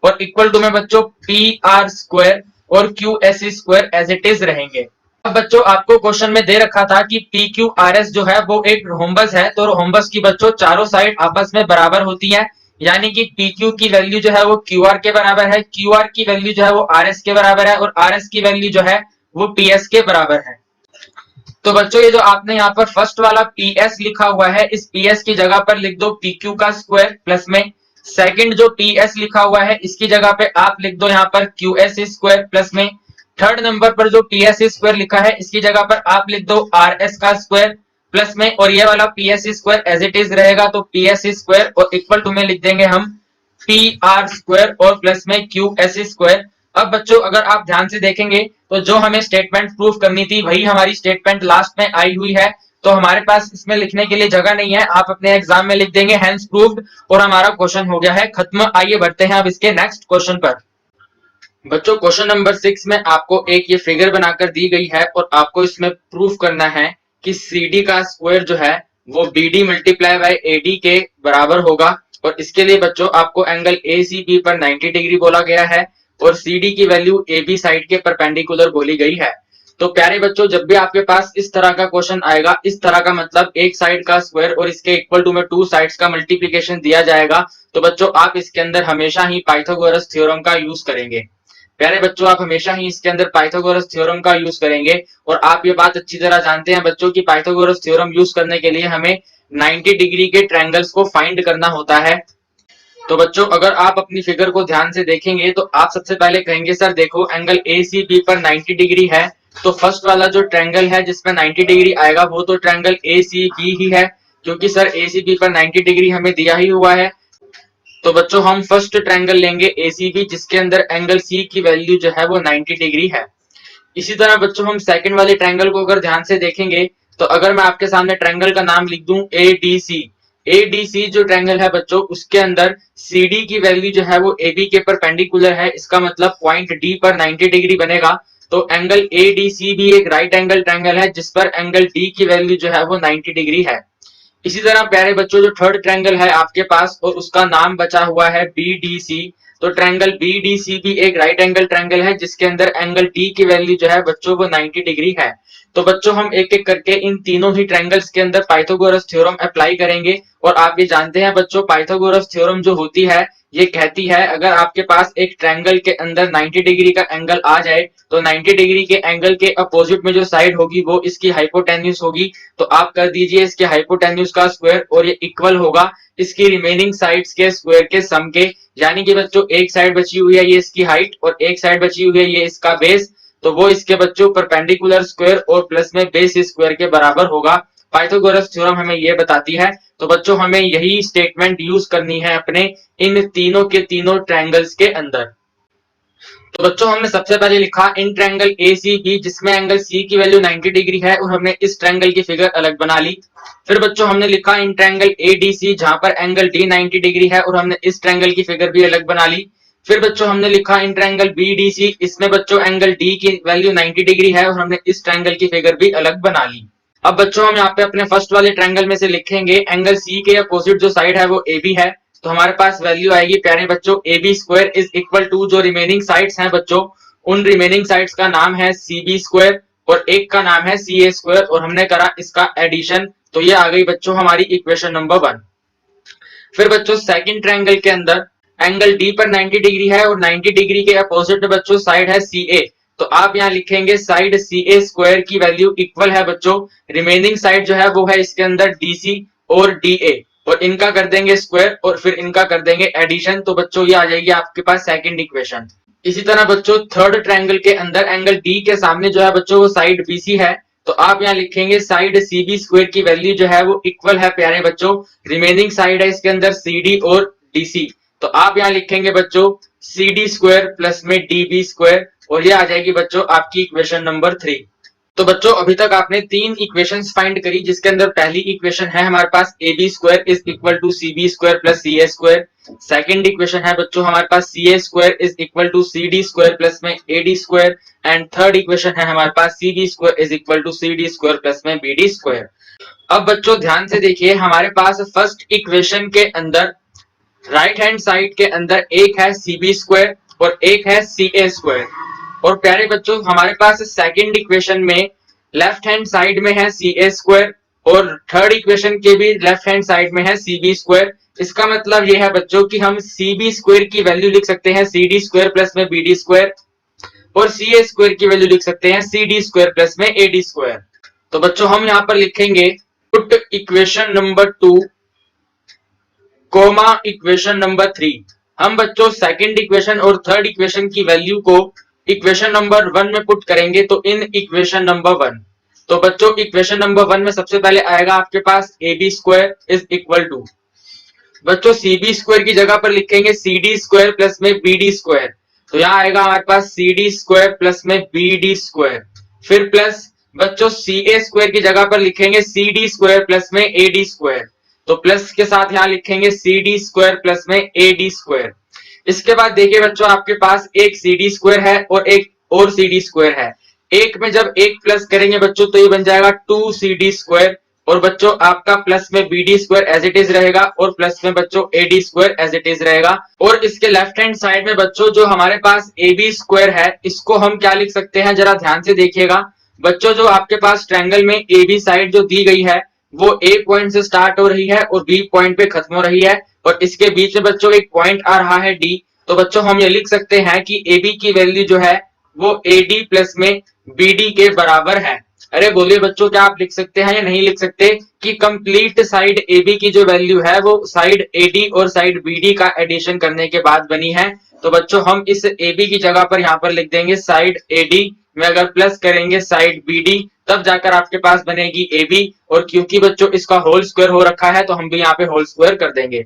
Speaker 1: और इक्वल टू में बच्चों PR स्क्वायर और QS square as it is रहेंगे। अब बच्चों आपको क्वेश्चन में दे रखा था कि PQRS जो है वो एक रोम्बस है। तो रोम्बस की बच्चों चारों साइड आपस में बराबर होती है, यानी कि PQ की वैल्यू जो है वो QR के बराबर है, QR की वैल्यू जो है वो RS के बराबर है और RS की वैल्यू जो है वो PS के बराबर है। तो बच्चों ये जो आपने यहाँ पर फर्स्ट वाला PS लिखा हुआ है इस PS की जगह पर लिख दो PQ का स्क्वायर प्लस में सेकंड जो PS लिखा हुआ है इसकी जगह पे आप लिख दो यहाँ पर QS स्क्वायर प्लस में थर्ड नंबर पर जो PS स्क्वायर लिखा है इसकी जगह पर आप लिख दो RS का स्क्वायर प्लस में और ये वाला PS square as it is रहेगा। तो PS स्क्वायर और इक्वल टू में लिख देंगे हम PR स्क्वायर और प्लस में QS स्क्वायर। अब बच्चों अगर आप ध्यान से देखेंगे तो जो हमें स्टेटमेंट प्रूफ करनी थी वही हमारी स्टेटमेंट लास्ट में आई हुई है। तो हमारे पास इसमें लिखने के लिए जगह नहीं है, आप अपने एग्जाम में लिख देंगे हैंस प्रूव्ड और हमारा क्वेश्चन हो गया है खत्म। आइए बढ़ते हैं अब इसके नेक्स्ट क्वेश्चन पर। बच्चों क्वेश्चन नंबर 6 में आपको एक ये फिगर बनाकर दी गई है और आपको इसमें प्रूफ करना है कि CD का स्क्वायर जो है वो BD मल्टीप्लाई बाय AD के बराबर होगा। और इसके लिए बच्चों आपको एंगल ACB पर 90 डिग्री बोला गया है और CD की वैल्यू AB साइड के परपेंडिकुलर बोली गई है। तो प्यारे बच्चों जब भी आपके पास इस तरह का क्वेश्चन आएगा, इस तरह का मतलब एक साइड का स्क्वायर और इसके इक्वल टू में 2 साइड्स का मल्टीप्लिकेशन दिया जाएगा, तो बच्चों आप इसके अंदर हमेशा ही पाइथागोरस थ्योरम का यूज करेंगे। प्यारे बच्चों आप हमेशा ही इसके अंदर पाइथागोरस थ्योरम का यूज करेंगे। और आप ये बात अच्छी तरह जानते हैं बच्चों की पाइथागोरस थ्योरम यूज करने के लिए हमें 90 डिग्री के ट्रायंगल्स को फाइंड करना होता है। तो बच्चों अगर आप अपनी फिगर को ध्यान से देखेंगे तो आप सबसे पहले कहेंगे सर देखो एंगल ACB पर 90 डिग्री है। तो फर्स्ट वाला जो ट्रायंगल है जिसमें 90 डिग्री आएगा वो तो ट्रायंगल ACB ही है क्योंकि सर ACB पर 90 डिग्री हमें दिया ही हुआ है। तो बच्चों हम फर्स्ट ट्रायंगल लेंगे ACB जिसके अंदर एंगल C की वैल्यू जो है वो 90 डिग्री है। इसी तरह बच्चों हम सेकंड वाले ट्रायंगल को अगर ध्यान से देखेंगे, तो अगर मैं आपके सामने ट्रायंगल का नाम लिख दूं एडीसी जो ट्रायंगल है बच्चों, उसके अंदर सीडी की वैल्यू जो है वो एबी के परपेंडिकुलर है। इसका मतलब पॉइंट डी पर 90 डिग्री बनेगा। तो एंगल एडीसी भी एक राइट एंगल ट्रायंगल है जिस पर एंगल डी की वैल्यू जो है वो 90 डिग्री है। इसी तरह प्यारे बच्चों जो थर्ड ट्रायंगल है आपके पास और उसका नाम बचा हुआ है बीडीसी। तो ट्रायंगल बीडीसी भी एक राइट एंगल ट्रायंगल है जिसके अंदर एंगल डी की वैल्यू जो है बच्चों वो 90 डिग्री है। तो बच्चों हम एक एक करके इन तीनों ही ट्रायंगल्स के अंदर पाइथागोरस थ्योरम अप्लाई करेंगे। और आप ये जानते हैं बच्चों, पाइथागोरस थ्योरम जो होती है ये कहती है अगर आपके पास एक ट्रायंगल के अंदर 90 डिग्री का एंगल आ जाए तो 90 डिग्री के एंगल के अपोजिट में जो साइड होगी वो इसकी हाइपोटेन्यूज होगी। तो आप कर दीजिए इसके हाइपोटेन्यूज का स्क्वायर और ये इक्वल होगा इसकी रिमेनिंग साइड्स के स्क्वायर के सम के। यानी कि बच्चों एक साइड बची हुई है ये इसकी हाइट और एक साइड बची हुई है ये इसका बेस, तो वो इसके बच्चों परपेंडिकुलर स्क्वायर और प्लस में बेस स्क्वायर के बराबर होगा। पाइथागोरस थ्योरम हमें ये बताती है। तो बच्चों हमें यही स्टेटमेंट यूज करनी है अपने इन तीनों के तीनों ट्रायंगल्स के अंदर। तो बच्चों हमने सबसे पहले लिखा in triangle A C B जिसमें एंगल सी की वैल्यू 90 डिग्री है और हमने इस ट्रायंगल की फिगर अलग बना ली। फिर बच्चों हमने लिखा in triangle A D C जहां पर एंगल डी 90 डिग्री है और हमने इस ट्रायंगल की फिगर भी अलग बना ली। फिर बच्चों हमने लिखा in triangle B D C, इसमें बच्चों एंगल डी की वैल्यू 90 डिग्री है और हमने इस ट्रायंगल की फिगर भी अलग बना ली। अब बच्चों हम यहाँ पे अपने फर्स्ट वाले ट्रायंगल में से लिखेंगे एंगल सी के अपोजिट जो साइड है वो ए बी है। तो हमारे पास वैल्यू आएगी प्यारे बच्चों A B square is equal to जो रिमेनिंग साइड्स हैं बच्चों, उन रिमेनिंग साइड्स का नाम है सी बी स्क्वायर और एक का नाम है सी ए स्क्वायर और हमने करा इसका एडिशन। तो ये आ गई बच्चों हमारी इक्वेशन नंबर 1। फिर बच्चों सेकंड ट्रायंगल के अंदर एंगल डी पर 90 डिग्री है और 90 डिग्री के अपोजिट में बच्चों साइड है सी ए। तो आप यहाँ लिखेंगे साइड सी ए स्क्वायर की वैल्यू इक्वल है बच्चों रिमेनिंग साइड जो है वो है इसके अंदर डीसी और डी ए और इनका कर देंगे स्क्वायर और फिर इनका कर देंगे एडिशन। तो बच्चों ये आ जाएगी आपके पास सेकंड इक्वेशन। इसी तरह बच्चों थर्ड ट्रायंगल के अंदर एंगल डी के सामने जो है बच्चों वो साइड बीसी है। तो आप यहाँ लिखेंगे साइड सी बी स्क्वायर की वैल्यू जो है वो इक्वल है प्यारे बच्चों रिमेनिंग साइड है इसके अंदर सी डी और डीसी। तो आप यहाँ लिखेंगे बच्चों सी डी स्क्वायर प्लस में डी बी स्क्वायर और ये आ जाएगी बच्चों आपकी इक्वेशन नंबर 3। तो बच्चों अभी तक आपने 3 इक्वेशंस फाइंड करी जिसके अंदर पहली इक्वेशन है हमारे पास A B square is equal to C B square plus C A square. Second equation है बच्चों हमारे पास C A square is equal to C D square plus में A D square and third equation है हमारे पास C B square is equal to C D square plus में बी डी स्क्वायर। अब बच्चों ध्यान से देखिए हमारे पास फर्स्ट इक्वेशन के अंदर राइट हैंड साइड के अंदर एक है सी बी स्क्वायर और एक है सी ए स्क्वायर और प्यारे बच्चों हमारे पास सेकंड इक्वेशन में लेफ्ट हैंड साइड में है सी ए स्क्वायर और थर्ड इक्वेशन के भी लेफ्ट हैंड साइड में है सी बी स्क्वायर। इसका मतलब ये है बच्चों कि हम सी बी स्क्वायर की वैल्यू लिख सकते हैं सी डी स्क्वायर प्लस में बी डी स्क्वायर और सी ए स्क्वायर की वैल्यू लिख सकते हैं सी डी स्क्वायर प्लस में ए डी स्क्वायर। तो बच्चों हम यहाँ पर लिखेंगे put equation number 2 comma equation number 3। हम बच्चों सेकंड इक्वेशन और थर्ड इक्वेशन की वैल्यू को इक्वेशन नंबर 1 में पुट करेंगे तो इन इक्वेशन नंबर 1। तो बच्चों इक्वेशन नंबर 1 में सबसे पहले आएगा आपके पास A B square is equal to बच्चों सी बी स्क्वायर की जगह पर लिखेंगे सी डी स्क्वायर प्लस में बी डी स्क्वायर। तो यहाँ आएगा हमारे पास सी डी स्क्वायर प्लस में बी डी स्क्वायर। फिर प्लस बच्चों सी ए स्क्वायर की जगह पर लिखेंगे सी डी स्क्वायर प्लस में ए डी स्क्वायर। तो प्लस के साथ यहाँ लिखेंगे सी डी स्क्वायर प्लस में ए डी स्क्वायर। इसके बाद देखिए बच्चों आपके पास एक सी डी स्क्वायर है और एक और सी डी स्क्वायर है। एक में जब एक प्लस करेंगे बच्चों तो ये बन जाएगा 2 सी डी स्क्वायर और बच्चों आपका प्लस में B D square as it is रहेगा और प्लस में बच्चों A D square as it is रहेगा। और इसके लेफ्ट हैंड साइड में बच्चों जो हमारे पास ए बी स्क्वायर है इसको हम क्या लिख सकते हैं जरा ध्यान से देखिएगा बच्चों। जो आपके पास ट्रायंगल में ए बी साइड जो दी गई है वो ए पॉइंट से स्टार्ट हो रही है और बी पॉइंट पे खत्म हो रही है और इसके बीच में बच्चों एक पॉइंट आ रहा है डी। तो बच्चों हम ये लिख सकते हैं कि ए बी की वैल्यू जो है वो ए डी प्लस में बी डी के बराबर है। अरे बोलिए बच्चों क्या आप लिख सकते हैं या नहीं लिख सकते कि कंप्लीट साइड ए बी की जो वैल्यू है वो साइड ए डी और साइड बी डी का एडिशन करने के बाद बनी है। तो बच्चों हम इस ए बी की जगह पर यहाँ पर लिख देंगे साइड ए डी में अगर प्लस करेंगे साइड बी डी तब जाकर आपके पास बनेगी ए बी और क्योंकि बच्चों इसका होल स्क्वायर हो रखा है तो हम भी यहाँ पे होल स्क्वायर कर देंगे।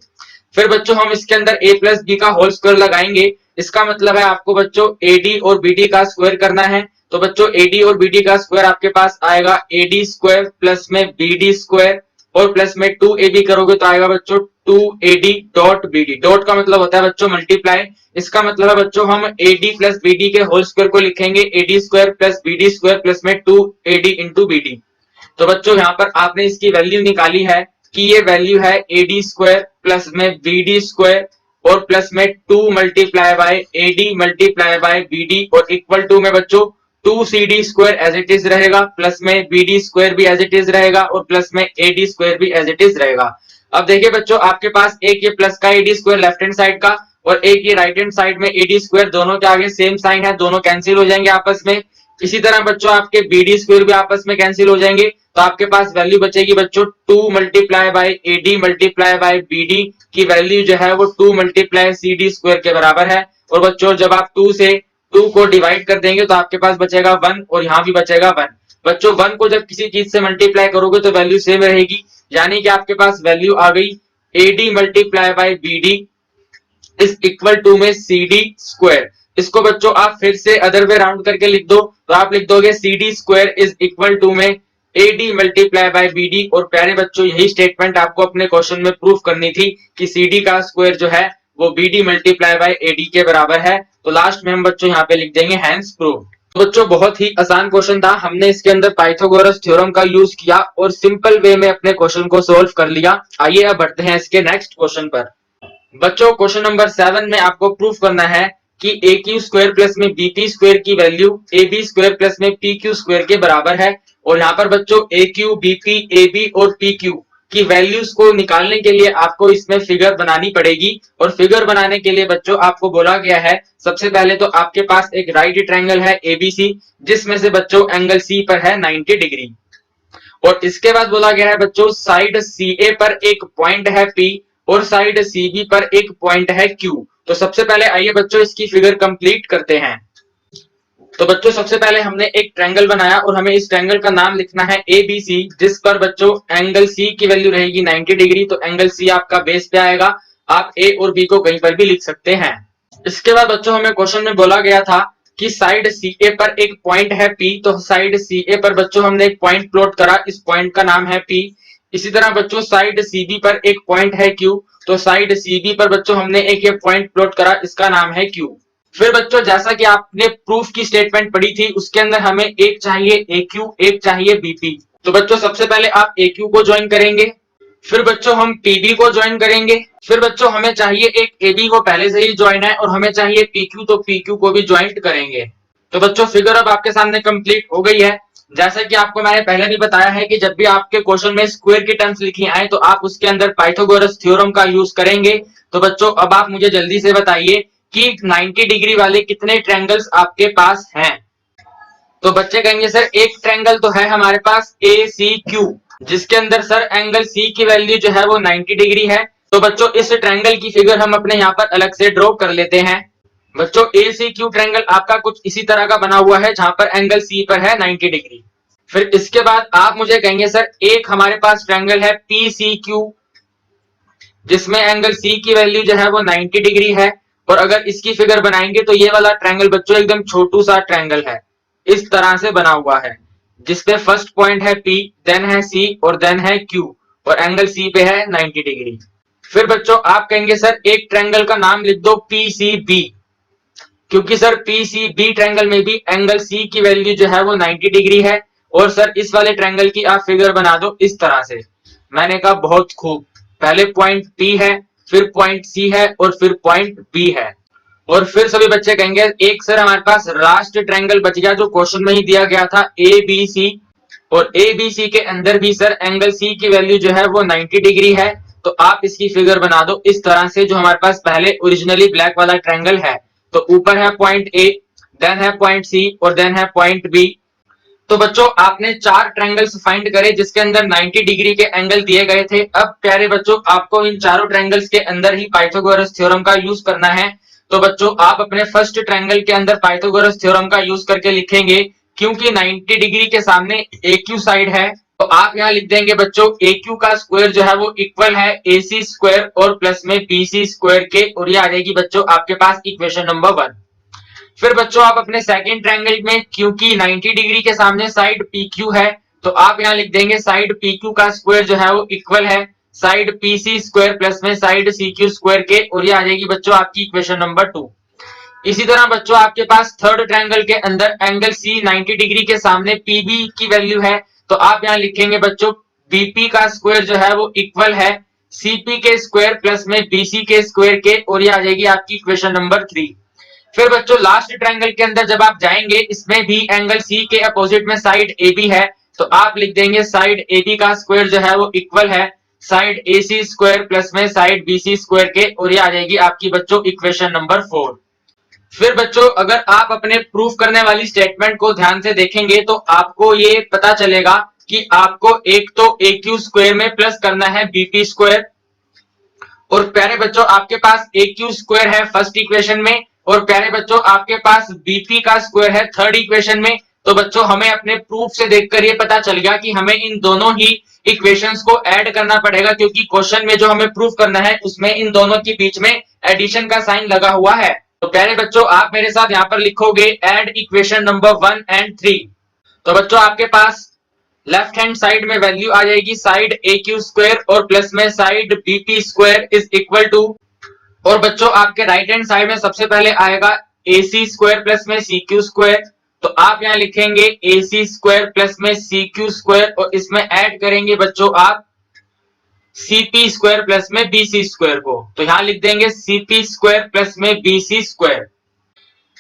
Speaker 1: फिर बच्चों हम इसके अंदर a प्लस बी का होल स्क्वायर लगाएंगे। इसका मतलब है आपको बच्चों ए डी और बी डी का स्क्वायर करना है। तो बच्चों एडी और बीडी का स्क्वायर आपके पास आएगा एडी स्क्वायर प्लस में बीडी स्क्वायर और प्लस में 2ab करोगे तो आएगा बच्चों 2ad डॉट बीडी। डॉट का मतलब होता है बच्चों मल्टीप्लाई, इसका मतलब है बच्चों हम ad प्लस बीडी के होल स्क्वायर को लिखेंगे ad square plus BD square plus में 2ad इंटू बीडी। तो बच्चों यहाँ पर आपने इसकी वैल्यू निकाली है कि ये वैल्यू है ad स्क्वायर प्लस में bd स्क्वायर और प्लस में 2 multiply by ad multiply by bd और इक्वल टू में बच्चों 2cd square as it is रहेगा प्लस में bd स्क्वायर भी एज इट इज रहेगा और प्लस में ad स्क्वायर भी एज इट इज रहेगा। अब देखिए बच्चों आपके पास एक ये प्लस का ad square left hand side का और एक ये राइट हैंड साइड में ad स्क्वायर, दोनों के आगे सेम साइन है, दोनों कैंसिल हो जाएंगे आपस में। इसी तरह बच्चों आपके bd स्क्वायर भी आपस में कैंसिल हो जाएंगे, तो आपके पास वैल्यू बचेगी बच्चों 2 multiply by ad multiply by bd की वैल्यू जो है वो 2 मल्टीप्लाई cd स्क्वायर के बराबर है। और बच्चों जब आप 2 से 2 को डिवाइड कर देंगे तो आपके पास बचेगा 1 और यहाँ भी बचेगा 1। बच्चों 1 को जब किसी चीज से मल्टीप्लाई करोगे तो वैल्यू सेम रहेगी, यानी कि आपके पास वैल्यू आ गई ad multiply by bd is equal to में cd स्क्वायर। इसको बच्चों आप फिर से अदर वे राउंड करके लिख दो तो आप लिख दोगे cd square is equal to में ad मल्टीप्लाई बाय bd। और प्यारे बच्चों यही स्टेटमेंट आपको अपने क्वेश्चन में प्रूफ करनी थी कि cd का स्क्वायर जो है वो bd मल्टीप्लाई बाय ad के बराबर है। तो लास्ट में हम बच्चों यहाँ पे लिख देंगे हैंस प्रूव। तो बच्चों बहुत ही आसान क्वेश्चन था, हमने इसके अंदर पाइथागोरस थ्योरम का यूज किया और सिंपल वे में अपने क्वेश्चन को सोल्व कर लिया। आइए अब बढ़ते हैं इसके नेक्स्ट क्वेश्चन पर। बच्चों क्वेश्चन नंबर 7 में आपको प्रूफ करना है कि ए क्यू स्क्वायर प्लस में बी पी स्क्वायर की value A B square plus में पी क्यू स्क्वायर के बराबर है। और यहाँ पर बच्चों A Q B P A B और पी क्यू की वैल्यूज को निकालने के लिए आपको इसमें फिगर बनानी पड़ेगी। और फिगर बनाने के लिए बच्चों आपको बोला गया है सबसे पहले तो आपके पास एक राइट ट्रायंगल है एबीसी जिसमें से बच्चों एंगल सी पर है 90 डिग्री। और इसके बाद बोला गया है बच्चों साइड सी ए पर एक पॉइंट है पी और साइड सी बी पर एक पॉइंट है क्यू। तो सबसे पहले आइए बच्चों इसकी फिगर कंप्लीट करते हैं। तो बच्चों सबसे पहले हमने एक ट्रायंगल बनाया और हमें इस ट्रायंगल का नाम लिखना है एबीसी, जिस पर बच्चों एंगल सी की वैल्यू रहेगी 90 डिग्री। तो एंगल सी आपका बेस पे आएगा, आप ए और बी को कहीं पर भी लिख सकते हैं। इसके बाद बच्चों हमें क्वेश्चन में बोला गया था कि साइड सी ए पर एक पॉइंट है पी, तो साइड सी ए पर बच्चों हमने एक पॉइंट प्लॉट करा, इस पॉइंट का नाम है पी। इसी तरह बच्चों साइड सी बी पर एक पॉइंट है क्यू, तो साइड सी बी पर बच्चों हमने एक ये पॉइंट प्लॉट करा, इसका नाम है क्यू। फिर बच्चों जैसा कि आपने प्रूफ की स्टेटमेंट पढ़ी थी उसके अंदर हमें एक चाहिए ए क्यू, एक चाहिए बीपी। तो बच्चों सबसे पहले आप ए क्यू को ज्वाइन करेंगे, फिर बच्चों हम पीबी को ज्वाइन करेंगे, फिर बच्चों हमें चाहिए एक एबी को पहले से ही ज्वाइन है और हमें चाहिए पीक्यू, तो पीक्यू को भी ज्वाइन करेंगे। तो बच्चों फिगर अब आपके सामने कंप्लीट हो गई है। जैसा कि आपको मैंने पहले भी बताया है कि जब भी आपके क्वेश्चन में स्क्वायर की टर्म्स लिखी आए तो आप उसके अंदर पाइथागोरस थ्योरम का यूज करेंगे। तो बच्चों अब आप मुझे जल्दी से बताइए कि 90 डिग्री वाले कितने ट्रायंगल्स आपके पास हैं। तो बच्चे कहेंगे सर एक ट्रायंगल तो है हमारे पास ए सी क्यू, जिसके अंदर सर एंगल सी की वैल्यू जो है वो 90 डिग्री है। तो बच्चों इस ट्रायंगल की फिगर हम अपने यहाँ पर अलग से ड्रॉ कर लेते हैं। बच्चों ए सी क्यू ट्रायंगल आपका कुछ इसी तरह का बना हुआ है जहां पर एंगल सी पर है 90 डिग्री। फिर इसके बाद आप मुझे कहेंगे सर एक हमारे पास ट्रायंगल है पी सी क्यू जिसमें एंगल सी की वैल्यू जो है वो 90 डिग्री है। और अगर इसकी फिगर बनाएंगे तो ये वाला ट्रायंगल बच्चों एकदम छोटू सा ट्रायंगल है, इस तरह से बना हुआ है जिसपे फर्स्ट पॉइंट है P, देन है C और देन है Q और एंगल C पे है 90 डिग्री। फिर बच्चों आप कहेंगे सर एक ट्रायंगल का नाम लिख दो PCB, क्योंकि सर PCB ट्रायंगल में भी एंगल C की वैल्यू जो है वो 90 डिग्री है। और सर इस वाले ट्रायंगल की आप फिगर बना दो इस तरह से। मैंने कहा बहुत खूब, पहले पॉइंट P है, फिर पॉइंट C है और फिर पॉइंट B है। और फिर सभी बच्चे कहेंगे एक सर हमारे पास लास्ट ट्रायंगल बच गया जो क्वेश्चन में ही दिया गया था ABC, और ABC के अंदर भी सर एंगल C की वैल्यू जो है वो 90 डिग्री है। तो आप इसकी फिगर बना दो इस तरह से जो हमारे पास पहले ओरिजिनली ब्लैक वाला ट्रायंगल है। तो ऊपर है पॉइंट A, देन है पॉइंट C और देन है पॉइंट B। तो बच्चों आपने 4 ट्रायंगल्स फाइंड करे जिसके अंदर 90 डिग्री के एंगल दिए गए थे। अब प्यारे बच्चों आपको इन चारों ट्रायंगल्स के अंदर ही पाइथागोरस थ्योरम का यूज करना है। तो बच्चों आप अपने फर्स्ट ट्रायंगल के अंदर पाइथागोरस थ्योरम का यूज करके लिखेंगे, क्योंकि 90 डिग्री के सामने AQ साइड है तो आप यहाँ लिख देंगे बच्चों AQ का स्क्वायर जो है वो इक्वल है AC स्क्वायर और प्लस में BC स्क्वायर के, और ये आ जाएगी बच्चों आपके पास इक्वेशन नंबर 1। फिर बच्चों आप अपने सेकंड ट्रायंगल में क्योंकि 90 डिग्री के सामने साइड PQ है, तो आप यहाँ लिख देंगे साइड PQ का स्क्वायर जो है वो इक्वल है साइड PC स्क्वायर प्लस में साइड CQ स्क्वायर के, और ये आ जाएगी बच्चों आपकी इक्वेशन नंबर 2। इसी तरह बच्चों आपके पास थर्ड ट्रायंगल के अंदर एंगल C 90 डिग्री के सामने PB की वैल्यू है, तो आप यहाँ लिखेंगे बच्चों BP का स्क्वायर जो है वो इक्वल है CP के स्क्वायर प्लस में BC के स्क्वायर के, और ये आ जाएगी आपकी इक्वेशन नंबर 3। फिर बच्चों लास्ट ट्रायंगल के अंदर जब आप जाएंगे, इसमें भी एंगल C के अपोजिट में साइड AB है, तो आप लिख देंगे साइड AB का स्क्वायर जो है वो इक्वल है साइड AC स्क्वायर प्लस में साइड BC स्क्वायर के, और ये आ जाएगी आपकी बच्चों इक्वेशन नंबर 4। फिर बच्चों अगर आप अपने प्रूफ करने वाली स्टेटमेंट को ध्यान से देखेंगे तो आपको ये पता चलेगा कि आपको एक तो AQ स्क्वायर में प्लस करना है BP स्क्वायर, और प्यारे बच्चों आपके पास AQ स्क्वायर है फर्स्ट इक्वेशन में, और प्यारे बच्चों आपके पास BP का स्क्वायर है थर्ड इक्वेशन में। तो बच्चों हमें अपने प्रूफ से देखकर ये पता चल गया कि हमें इन दोनों ही इक्वेशंस को ऐड करना पड़ेगा, क्योंकि क्वेश्चन में जो हमें प्रूफ करना है उसमें इन दोनों के बीच में एडिशन का साइन लगा हुआ है। तो प्यारे बच्चों आप मेरे साथ यहाँ पर लिखोगे ऐड इक्वेशन नंबर 1 एंड 3। तो बच्चों आपके पास लेफ्ट हैंड साइड में वैल्यू आ जाएगी साइड AQ स्क्वायर और प्लस में side BP square is equal to, और बच्चों आपके राइट हैंड साइड में सबसे पहले आएगा AC स्क्वायर प्लस में CQ स्क्वायर, तो आप यहाँ लिखेंगे AC स्क्वायर प्लस में CQ स्क्वायर, और इसमें ऐड करेंगे बच्चों आप CP स्क्वायर प्लस में BC स्क्वायर को, तो यहाँ लिख देंगे CP स्क्वायर प्लस में BC स्क्वायर।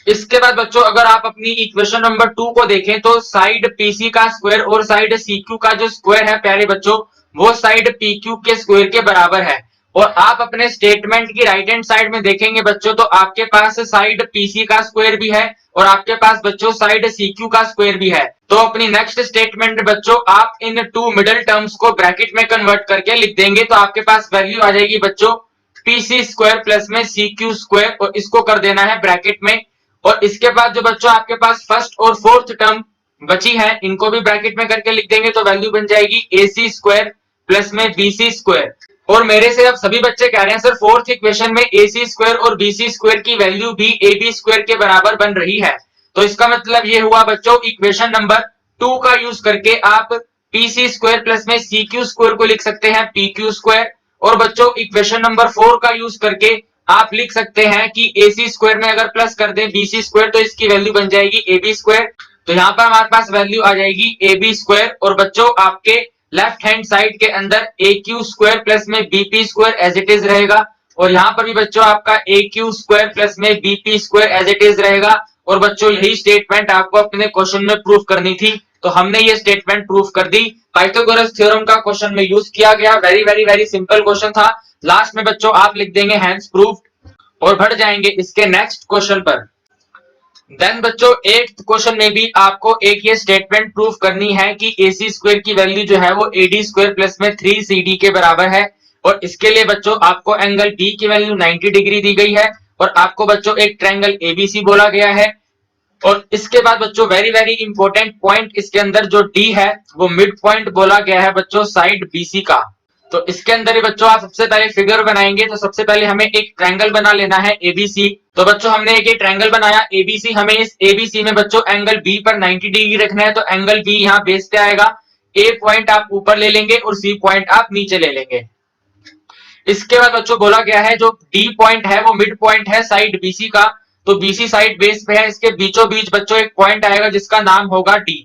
Speaker 1: इसके बाद बच्चों अगर आप अपनी इक्वेशन नंबर 2 को देखें तो साइड PC का स्क्वायर और साइड CQ का जो स्क्वायर है प्यारे बच्चों वो साइड PQ के स्क्वायर के बराबर है, और आप अपने स्टेटमेंट की राइट हैंड साइड में देखेंगे बच्चों तो आपके पास साइड PC का स्क्वायर भी है और आपके पास बच्चों साइड CQ का स्क्वायर भी है। तो अपनी नेक्स्ट स्टेटमेंट बच्चों आप इन टू मिडल टर्म्स को ब्रैकेट में कन्वर्ट करके लिख देंगे, तो आपके पास वैल्यू आ जाएगी बच्चों PC स्क्वायर प्लस में CQ स्क्वायर, और इसको कर देना है ब्रैकेट में। और इसके बाद जो बच्चों आपके पास फर्स्ट और फोर्थ टर्म बची है इनको भी ब्रैकेट में करके लिख देंगे, तो वैल्यू बन जाएगी AC स्क्वायर प्लस में BC स्क्वायर। और मेरे से अब सभी बच्चे कह रहे हैं सर फोर्थ इक्वेशन में AC स्क्वायर और BC स्क्वायर की वैल्यू भी AB स्क्वायर के बराबर बन रही है, तो इसका मतलब ये हुआ बच्चों इक्वेशन नंबर 2 का यूज करके आप PC स्क्वायर प्लस में CQ स्क्वायर को लिख सकते हैं PQ स्क्वायर, और बच्चों इक्वेशन नंबर 4 का यूज करके आप लिख सकते हैं कि AC स्क्वायर में अगर प्लस कर दें BC स्क्वायर तो इसकी वैल्यू बन जाएगी AB स्क्वायर, तो यहाँ पर हमारे पास वैल्यू आ जाएगी AB स्क्वायर। और बच्चों आपके लेफ्ट हैंड साइड के अंदर AQ स्क्वायर प्लस में BP square as it is रहेगा, और यहाँ पर भी बच्चों आपका AQ स्क्वायर प्लस में BP square as it is रहेगा। और बच्चों यही स्टेटमेंट आपको अपने क्वेश्चन में प्रूफ करनी थी, तो हमने ये स्टेटमेंट प्रूफ कर दी। पाइथागोरस थ्योरम का क्वेश्चन में यूज किया गया, very very very simple question था। लास्ट में बच्चों आप लिख देंगे हैंस प्रूफ्ड और बढ़ जाएंगे इसके नेक्स्ट क्वेश्चन पर। देन बच्चों एट्थ क्वेश्चन में भी आपको एक ये स्टेटमेंट प्रूफ करनी है कि AC स्क्वायर की वैल्यू जो है वो AD स्क्वायर प्लस में 3CD के बराबर है, और इसके लिए बच्चों आपको एंगल B की वैल्यू 90 डिग्री दी गई है, और आपको बच्चों एक ट्रायंगल ABC बोला गया है। और इसके बाद बच्चों वेरी वेरी इंपॉर्टेंट पॉइंट इसके अंदर जो D है वो मिड पॉइंट बोला गया है बच्चों साइड BC का। तो इसके अंदर ही बच्चों आप सबसे पहले फिगर बनाएंगे, तो सबसे पहले हमें एक ट्रायंगल बना लेना है ABC। तो बच्चों हमने एक ट्रायंगल बनाया ABC, हमें इस ABC में बच्चों एंगल B पर 90 डिग्री रखना है, तो एंगल B यहाँ बेस पे आएगा, A पॉइंट आप ऊपर ले लेंगे और C पॉइंट आप नीचे ले लेंगे। इसके बाद बच्चों बोला गया है जो D पॉइंट है वो मिड पॉइंट है साइड BC का, तो BC साइड बेस पे है, इसके बीचों बीच बच्चों एक पॉइंट आएगा जिसका नाम होगा D।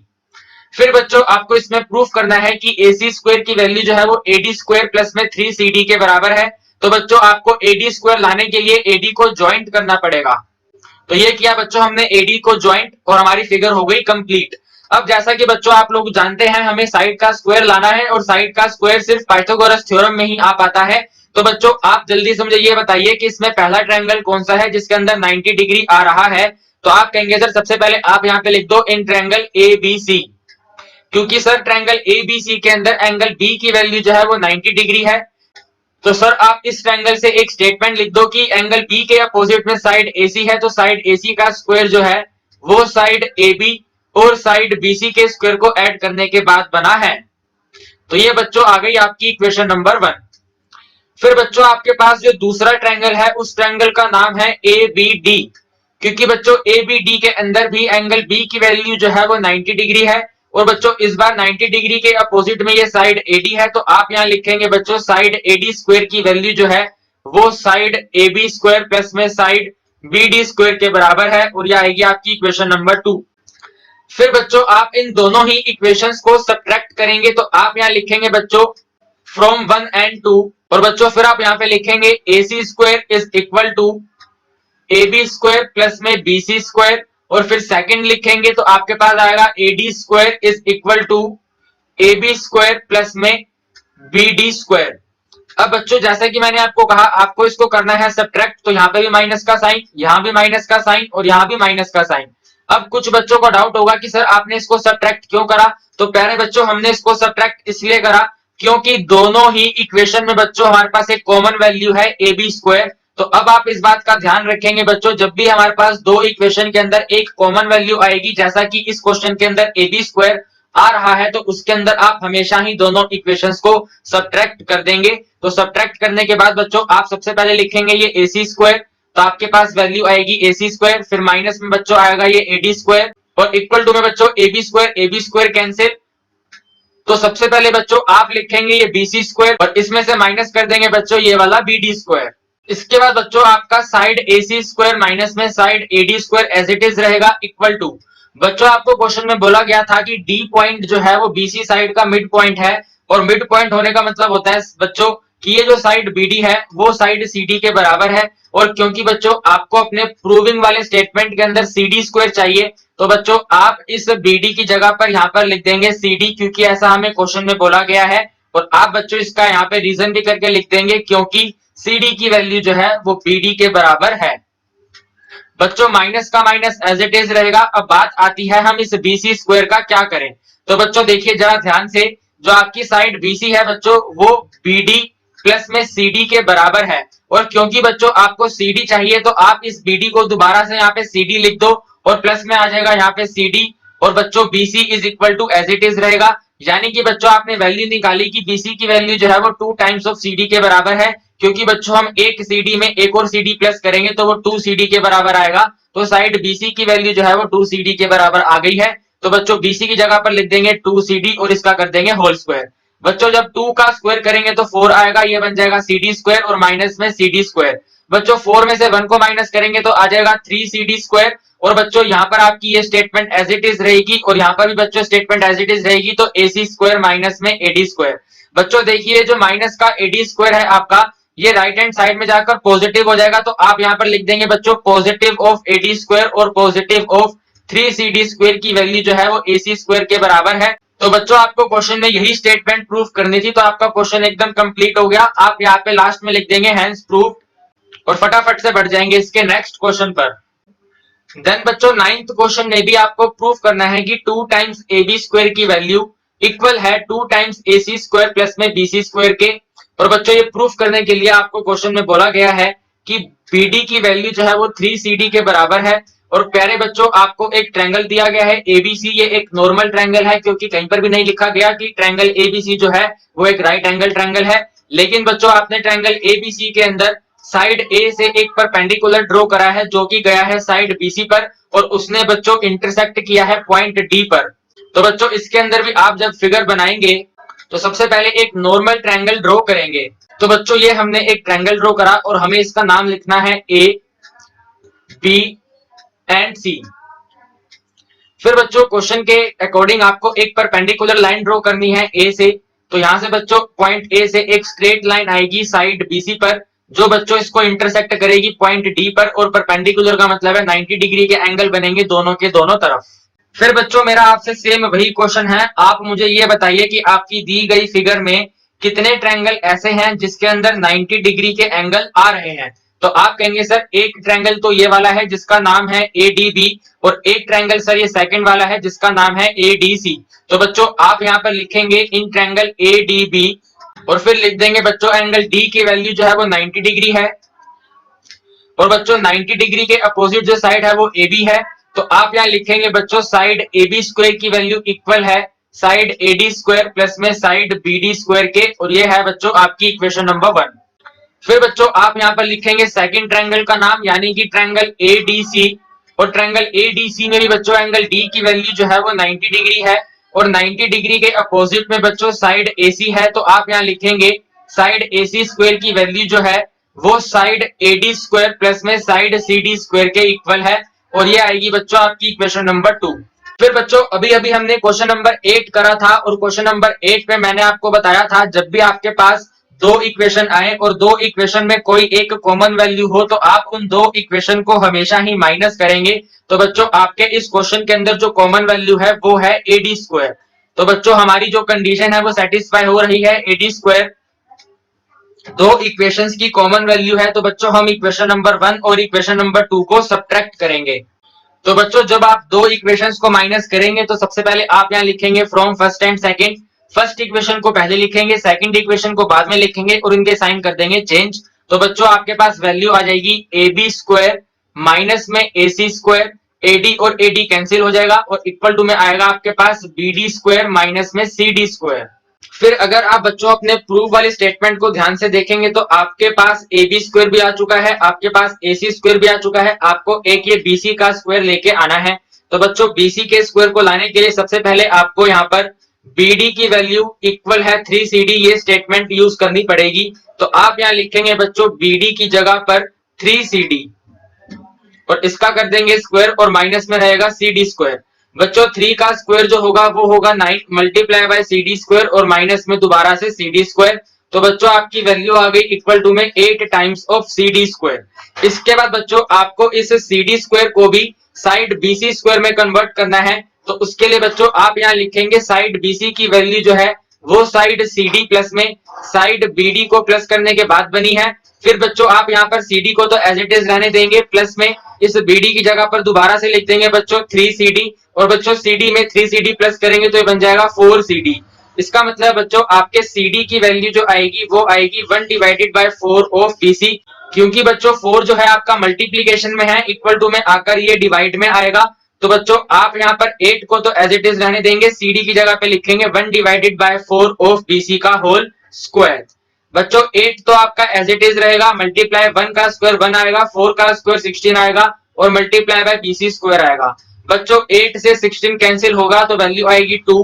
Speaker 1: फिर बच्चों आपको इसमें प्रूफ करना है कि AC स्क्वायर की वैल्यू जो है वो AD स्क्वायर प्लस में 3CD के बराबर है, तो बच्चों आपको AD स्क्वायर लाने के लिए AD को ज्वाइंट करना पड़ेगा। तो ये किया बच्चों हमने AD को ज्वाइंट, और हमारी फिगर हो गई कंप्लीट। अब जैसा कि बच्चों आप लोग जानते हैं हमें साइड का स्क्वायर लाना है, और साइड का स्क्वायर सिर्फ पाइथागोरस थ्योरम में ही आ पाता है। तो बच्चों आप जल्दी से मुझे ये बताइए कि इसमें पहला ट्रायंगल कौन सा है जिसके अंदर 90 डिग्री आ रहा है। तो आप कहेंगे सर सबसे पहले आप यहाँ पे लिख दो इन ट्रायंगल ABC, क्योंकि सर ट्रायंगल ABC के अंदर एंगल B की वैल्यू जो है वो 90 डिग्री है। तो सर आप इस ट्रायंगल से एक स्टेटमेंट लिख दो कि एंगल B के अपोजिट में साइड AC है, तो साइड AC का स्क्वायर जो है वो साइड AB और साइड BC के स्क्वायर को ऐड करने के बाद बना है। तो ये बच्चों आ गई आपकी इक्वेशन नंबर 1। फिर बच्चों आपके पास जो दूसरा ट्रायंगल है उस ट्रायंगल का नाम है ABD। क्योंकि बच्चों ए बी डी के अंदर भी एंगल बी की वैल्यू जो है वो 90 डिग्री है, और बच्चों इस बार 90 डिग्री के अपोजिट में ये साइड एडी है, तो आप यहाँ लिखेंगे बच्चों साइड एडी स्क्वायर की वैल्यू जो है वो side A B square plus में साइड बी डी स्क्वायर के बराबर है, और यह आएगी आपकी इक्वेशन नंबर 2। फिर बच्चों आप इन दोनों ही इक्वेशंस को सब्ट्रैक्ट करेंगे, तो आप यहाँ लिखेंगे बच्चों फ्रॉम 1 एंड 2, और बच्चों फिर आप यहाँ पे लिखेंगे A C square is equal to A B square plus में बी सी स्क्वायर, और फिर सेकंड लिखेंगे तो आपके पास आएगा A D square is equal to A B square plus में बी डी स्क्वायर। अब बच्चों जैसा कि मैंने आपको कहा आपको इसको करना है सब्ट्रैक्ट, तो यहाँ पे भी माइनस का साइन, यहाँ भी माइनस का साइन, और यहाँ भी माइनस का साइन। अब कुछ बच्चों को डाउट होगा कि सर आपने इसको सब्ट्रैक्ट क्यों करा, तो प्यारे बच्चों हमने इसको सब्ट्रैक्ट इसलिए करा क्योंकि दोनों ही इक्वेशन में बच्चों हमारे पास एक कॉमन वैल्यू है ए बी स्क्वायर। तो अब आप इस बात का ध्यान रखेंगे बच्चों, जब भी हमारे पास दो इक्वेशन के अंदर एक कॉमन वैल्यू आएगी, जैसा कि इस क्वेश्चन के अंदर ए बी स्क्वायर आ रहा है, तो उसके अंदर आप हमेशा ही दोनों इक्वेशंस को सब्ट्रैक्ट कर देंगे। तो सब्ट्रैक्ट करने के बाद बच्चों आप सबसे पहले लिखेंगे ये ए सी स्क्वायर, तो आपके पास वैल्यू आएगी ए सी स्क्वायर, फिर माइनस में बच्चों आएगा ये ए डी स्क्वायर, और इक्वल टू में बच्चों ए बी स्क्वायर कैंसिल। तो सबसे पहले बच्चों आप लिखेंगे ये बी सी स्क्वायर, और इसमें से माइनस कर देंगे बच्चों ये वाला बी डी स्क्वायर। इसके बाद बच्चों आपका side A C square minus में side A D square as it is रहेगा इक्वल टू, बच्चों आपको क्वेश्चन में बोला गया था कि डी पॉइंट जो है वो बीसी साइड का मिड पॉइंट है, और मिड पॉइंट होने का मतलब होता है बच्चों कि ये जो साइड बीडी है वो साइड सीडी के बराबर है। और क्योंकि बच्चों आपको अपने प्रूविंग वाले स्टेटमेंट के अंदर सीडी स्क्वायर चाहिए, तो बच्चों आप इस बीडी की जगह पर यहाँ पर लिख देंगे सीडी, क्योंकि ऐसा हमें क्वेश्चन में बोला गया है। और आप बच्चों इसका यहाँ पे रीजन भी करके लिख देंगे क्योंकि सीडी की वैल्यू जो है वो बीडी के बराबर है। बच्चों माइनस का माइनस एज इट इज रहेगा। अब बात आती है हम इस बीसी स्क्वायर का क्या करें, तो बच्चों देखिए जरा ध्यान से, जो आपकी साइड बीसी है बच्चों वो बीडी प्लस में सीडी के बराबर है, और क्योंकि बच्चों आपको सीडी चाहिए तो आप इस बीडी को दोबारा से यहाँ पे सीडी लिख दो, और प्लस में आ जाएगा यहाँ पे सीडी, और बच्चों B C is equal to as it is रहेगा। यानी कि बच्चों आपने वैल्यू निकाली कि बीसी की वैल्यू जो है वो 2 टाइम्स ऑफ सीडी के बराबर है, क्योंकि बच्चों हम एक सीडी में एक और सीडी प्लस करेंगे तो वो 2 सीडी के बराबर आएगा। तो साइड बीसी की वैल्यू जो है वो 2 सीडी के बराबर आ गई है। तो बच्चों बीसी की जगह पर लिख देंगे 2 सीडी, और इसका कर देंगे होल स्क्वायर। बच्चों जब 2 का स्क्वायर करेंगे तो 4 आएगा, ये बन जाएगा सीडी स्क्वायर, और माइनस में सीडी स्क्वायर। बच्चों 4 में से 1 को माइनस करेंगे तो आ जाएगा 3 सीडी स्क्वायर, और बच्चों यहाँ पर आपकी ये स्टेटमेंट एज इट इज रहेगी, और यहाँ पर भी बच्चों स्टेटमेंट एज इट इज रहेगी, तो ए सी स्क्वायर माइनस में एडी स्क्वायर। बच्चों देखिए जो माइनस का एडी स्क्वायर है आपका, ये राइट हैंड साइड में जाकर पॉजिटिव हो जाएगा, तो आप यहाँ पर लिख देंगे बच्चों पॉजिटिव ऑफ एडी स्क्वायर और पॉजिटिव ऑफ 3 सीडी स्क्वायर की वैल्यू जो है वो ए सी स्क्वायर के बराबर है। तो बच्चों आपको क्वेश्चन में यही स्टेटमेंट प्रूव करनी थी, तो आपका क्वेश्चन एकदम कंप्लीट हो गया। आप यहाँ पे लास्ट में लिख देंगे हैंस प्रूव्ड, और फटाफट से बढ़ जाएंगे इसके नेक्स्ट क्वेश्चन पर। देन बच्चों 9th क्वेश्चन में भी आपको प्रूव करना है कि 2 टाइम्स ए बी स्क्वायर की वैल्यू इक्वल है 2 टाइम्स ए सी स्क्वायर प्लस में बी सी स्क्वायर के। और बच्चों ये प्रूफ करने के लिए आपको क्वेश्चन में बोला गया है कि बीडी की वैल्यू जो है वो 3 सीडी के बराबर है। और प्यारे बच्चों आपको एक ट्रायंगल दिया गया है एबीसी, ये एक नॉर्मल ट्रायंगल है, क्योंकि कहीं पर भी नहीं लिखा गया कि ट्रायंगल एबीसी जो है वो एक राइट एंगल ट्रायंगल है। लेकिन बच्चों आपने ट्रायंगल एबीसी के अंदर साइड ए से एक परपेंडिकुलर ड्रॉ करा है जो कि गया है साइड बीसी पर, और उसने बच्चों इंटरसेक्ट किया है पॉइंट डी पर। तो बच्चों इसके अंदर भी आप जब फिगर बनाएंगे तो सबसे पहले एक नॉर्मल ट्रायंगल ड्रॉ करेंगे। तो बच्चों ये हमने एक ट्रायंगल ड्रॉ करा और हमें इसका नाम लिखना है ए बी एंड सी। फिर बच्चों क्वेश्चन के अकॉर्डिंग आपको एक परपेंडिकुलर लाइन ड्रॉ करनी है ए से। तो यहां से बच्चों पॉइंट ए से एक स्ट्रेट लाइन आएगी साइड बीसी पर, जो बच्चों इसको इंटरसेक्ट करेगी पॉइंट डी पर, और परपेंडिकुलर का मतलब है 90 डिग्री के एंगल बनेंगे दोनों के दोनों तरफ। फिर बच्चों मेरा आपसे सेम वही क्वेश्चन है, आप मुझे ये बताइए कि आपकी दी गई फिगर में कितने ट्रायंगल ऐसे हैं जिसके अंदर 90 डिग्री के एंगल आ रहे हैं। तो आप कहेंगे सर एक ट्रायंगल तो ये वाला है जिसका नाम है एडीबी, और एक ट्रायंगल सर ये सेकंड वाला है जिसका नाम है एडीसी। तो बच्चों आप यहाँ पर लिखेंगे इन ट्रायंगल एडीबी, और फिर लिख देंगे बच्चों एंगल डी की वैल्यू जो है वो 90 डिग्री है, और बच्चों 90 डिग्री के अपोजिट जो साइड है वो एबी है। तो आप यहाँ लिखेंगे बच्चों साइड एबी स्क्वायर की वैल्यू इक्वल है साइड एडी स्क्वायर प्लस में साइड बीडी स्क्वायर के, और ये है बच्चों आपकी इक्वेशन नंबर 1। फिर बच्चों आप यहाँ पर लिखेंगे सेकंड ट्रायंगल का नाम, यानी कि ट्रायंगल एडीसी, और ट्रायंगल एडीसी में भी बच्चों एंगल डी की वैल्यू जो है वो 90 डिग्री है और 90 डिग्री के अपोजिट में बच्चों साइड एसी है, तो आप यहाँ लिखेंगे साइड एसी स्क्वायर की वैल्यू जो है वो साइड एडी स्क्वायर प्लस में साइड सीडी स्क्वायर के इक्वल है और ये आएगी बच्चों आपकी इक्वेशन नंबर 2। फिर बच्चों अभी अभी हमने क्वेश्चन नंबर 8 करा था और क्वेश्चन नंबर 8 में मैंने आपको बताया था जब भी आपके पास दो इक्वेशन आए और दो इक्वेशन में कोई एक कॉमन वैल्यू हो तो आप उन दो इक्वेशन को हमेशा ही माइनस करेंगे। तो बच्चों आपके इस क्वेश्चन के अंदर जो कॉमन वैल्यू है वो है एडी स्क्वायर। तो बच्चों हमारी जो कंडीशन है वो सेटिस्फाई हो रही है, एडी स्क्वायर दो इक्वेशंस की कॉमन वैल्यू है। तो बच्चों हम इक्वेशन नंबर 1 और इक्वेशन नंबर 2 को सब्ट्रैक्ट करेंगे। तो बच्चों जब आप दो इक्वेशंस को माइनस करेंगे तो सबसे पहले आप यहाँ लिखेंगे from first and second. First equation को पहले लिखेंगे, सेकंड इक्वेशन को बाद में लिखेंगे और इनके साइन कर देंगे चेंज। तो बच्चों आपके पास वैल्यू आ जाएगी ए बी स्क्वायर माइनस में ए सी स्क्वायर, एडी और एडी कैंसिल हो जाएगा और इक्वल टू में आएगा आपके पास बी डी स्क्वायर माइनस में सी डी स्क्वायर। फिर अगर आप बच्चों अपने प्रूफ वाली स्टेटमेंट को ध्यान से देखेंगे तो आपके पास ए बी स्क्वायर भी आ चुका है, आपके पास ए सी स्क्वायर भी आ चुका है, आपको एक ये बीसी का स्क्वायर लेके आना है। तो बच्चों बीसी के स्क्वायर को लाने के लिए सबसे पहले आपको यहाँ पर बीडी की वैल्यू इक्वल है 3CD ये स्टेटमेंट यूज करनी पड़ेगी। तो आप यहाँ लिखेंगे बच्चों बीडी की जगह पर 3CD और इसका कर देंगे स्क्वायर और माइनस में रहेगा CD स्क्वायर। बच्चों 3 का स्क्वायर जो होगा वो होगा 9 मल्टीप्लाई बाय CD स्क्वायर और माइनस में दोबारा से CD स्क्वायर। तो बच्चों आपकी वैल्यू आ गई इक्वल टू में 8 टाइम्स ऑफ CD स्क्वायर। इसके बाद बच्चों आपको इस CD स्क्वायर को भी साइड BC स्क्वायर में कन्वर्ट करना है। तो उसके लिए बच्चों आप यहाँ लिखेंगे साइड BC की वैल्यू जो है वो साइड CD प्लस में साइड BD को प्लस करने के बाद बनी है। फिर बच्चों आप यहाँ पर CD को तो एज इट इज रहने देंगे, प्लस में इस BD की जगह पर दोबारा से लिख देंगे बच्चों 3CD और बच्चों CD में 3CD प्लस करेंगे तो ये बन जाएगा 4CD। इसका मतलब बच्चों आपके CD की वैल्यू जो आएगी वो आएगी 1 डिवाइडेड बाय 4 ऑफ BC। क्योंकि बच्चों 4 जो है आपका मल्टीप्लीकेशन में है, इक्वल टू में आकर ये डिवाइड में आएगा। तो बच्चों आप यहाँ पर 8 को तो एज इट इज रहने देंगे, CD की जगह पे लिखेंगे 1 डिवाइडेड बाय 4 ऑफ BC का होल स्क्वायर। बच्चों 8 तो आपका एज इट इज रहेगा, मल्टीप्लाई 1 का स्क्वायर 1 आएगा, 4 का स्क्वायर 16 आएगा और मल्टीप्लाई बाय BC स्क्वायर आएगा। बच्चों 8 से 16 कैंसिल होगा तो वैल्यू आएगी 2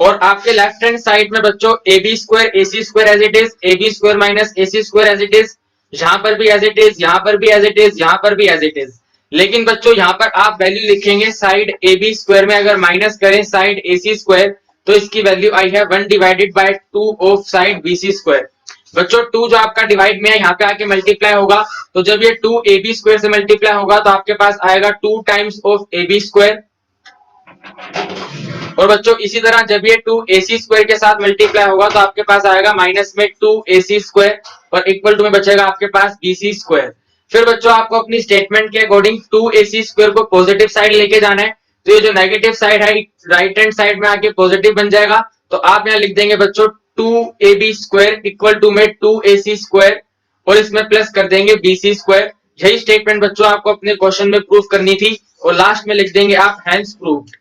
Speaker 1: और आपके लेफ्ट हैंड साइड में बच्चों A B square A C square as it is, A B square minus A C square as it is, यहाँ पर भी एज इट इज, यहाँ पर भी एज इट इज, यहाँ पर भी एज इट इज। लेकिन बच्चों यहाँ पर आप वैल्यू लिखेंगे साइड ए बी स्क्वायर में अगर माइनस करें साइड ए सी स्क्वायर तो इसकी वैल्यू आई है 1 divided by 2 of side B C square. बच्चों 2 जो आपका डिवाइड में है यहाँ पे आके मल्टीप्लाई होगा, तो जब ये 2 ए बी स्क्वायर से मल्टीप्लाई होगा तो आपके पास आएगा 2 times of A B square. और बच्चों इसी तरह जब ये 2 AC स्क्वायर के साथ मल्टीप्लाई होगा तो आपके पास आएगा माइनस में 2 AC स्क्वायर और इक्वल टू में बचेगा आपके पास BC स्क्वायर। फिर बच्चों आपको अपनी स्टेटमेंट के अकॉर्डिंग 2 AC स्क्वायर को पॉजिटिव साइड लेके जाना है। तो ये जो नेगेटिव साइड है राइट हैंड साइड में आके पॉजिटिव बन जाएगा। तो आप यहाँ लिख देंगे बच्चों 2AB स्क्वायर इक्वल टू में 2AC स्क्वायर और इसमें प्लस कर देंगे BC स्क्वायर। यही स्टेटमेंट बच्चों आपको अपने क्वेश्चन में प्रूफ करनी थी और लास्ट में लिख देंगे आप हैंस प्रूव्ड।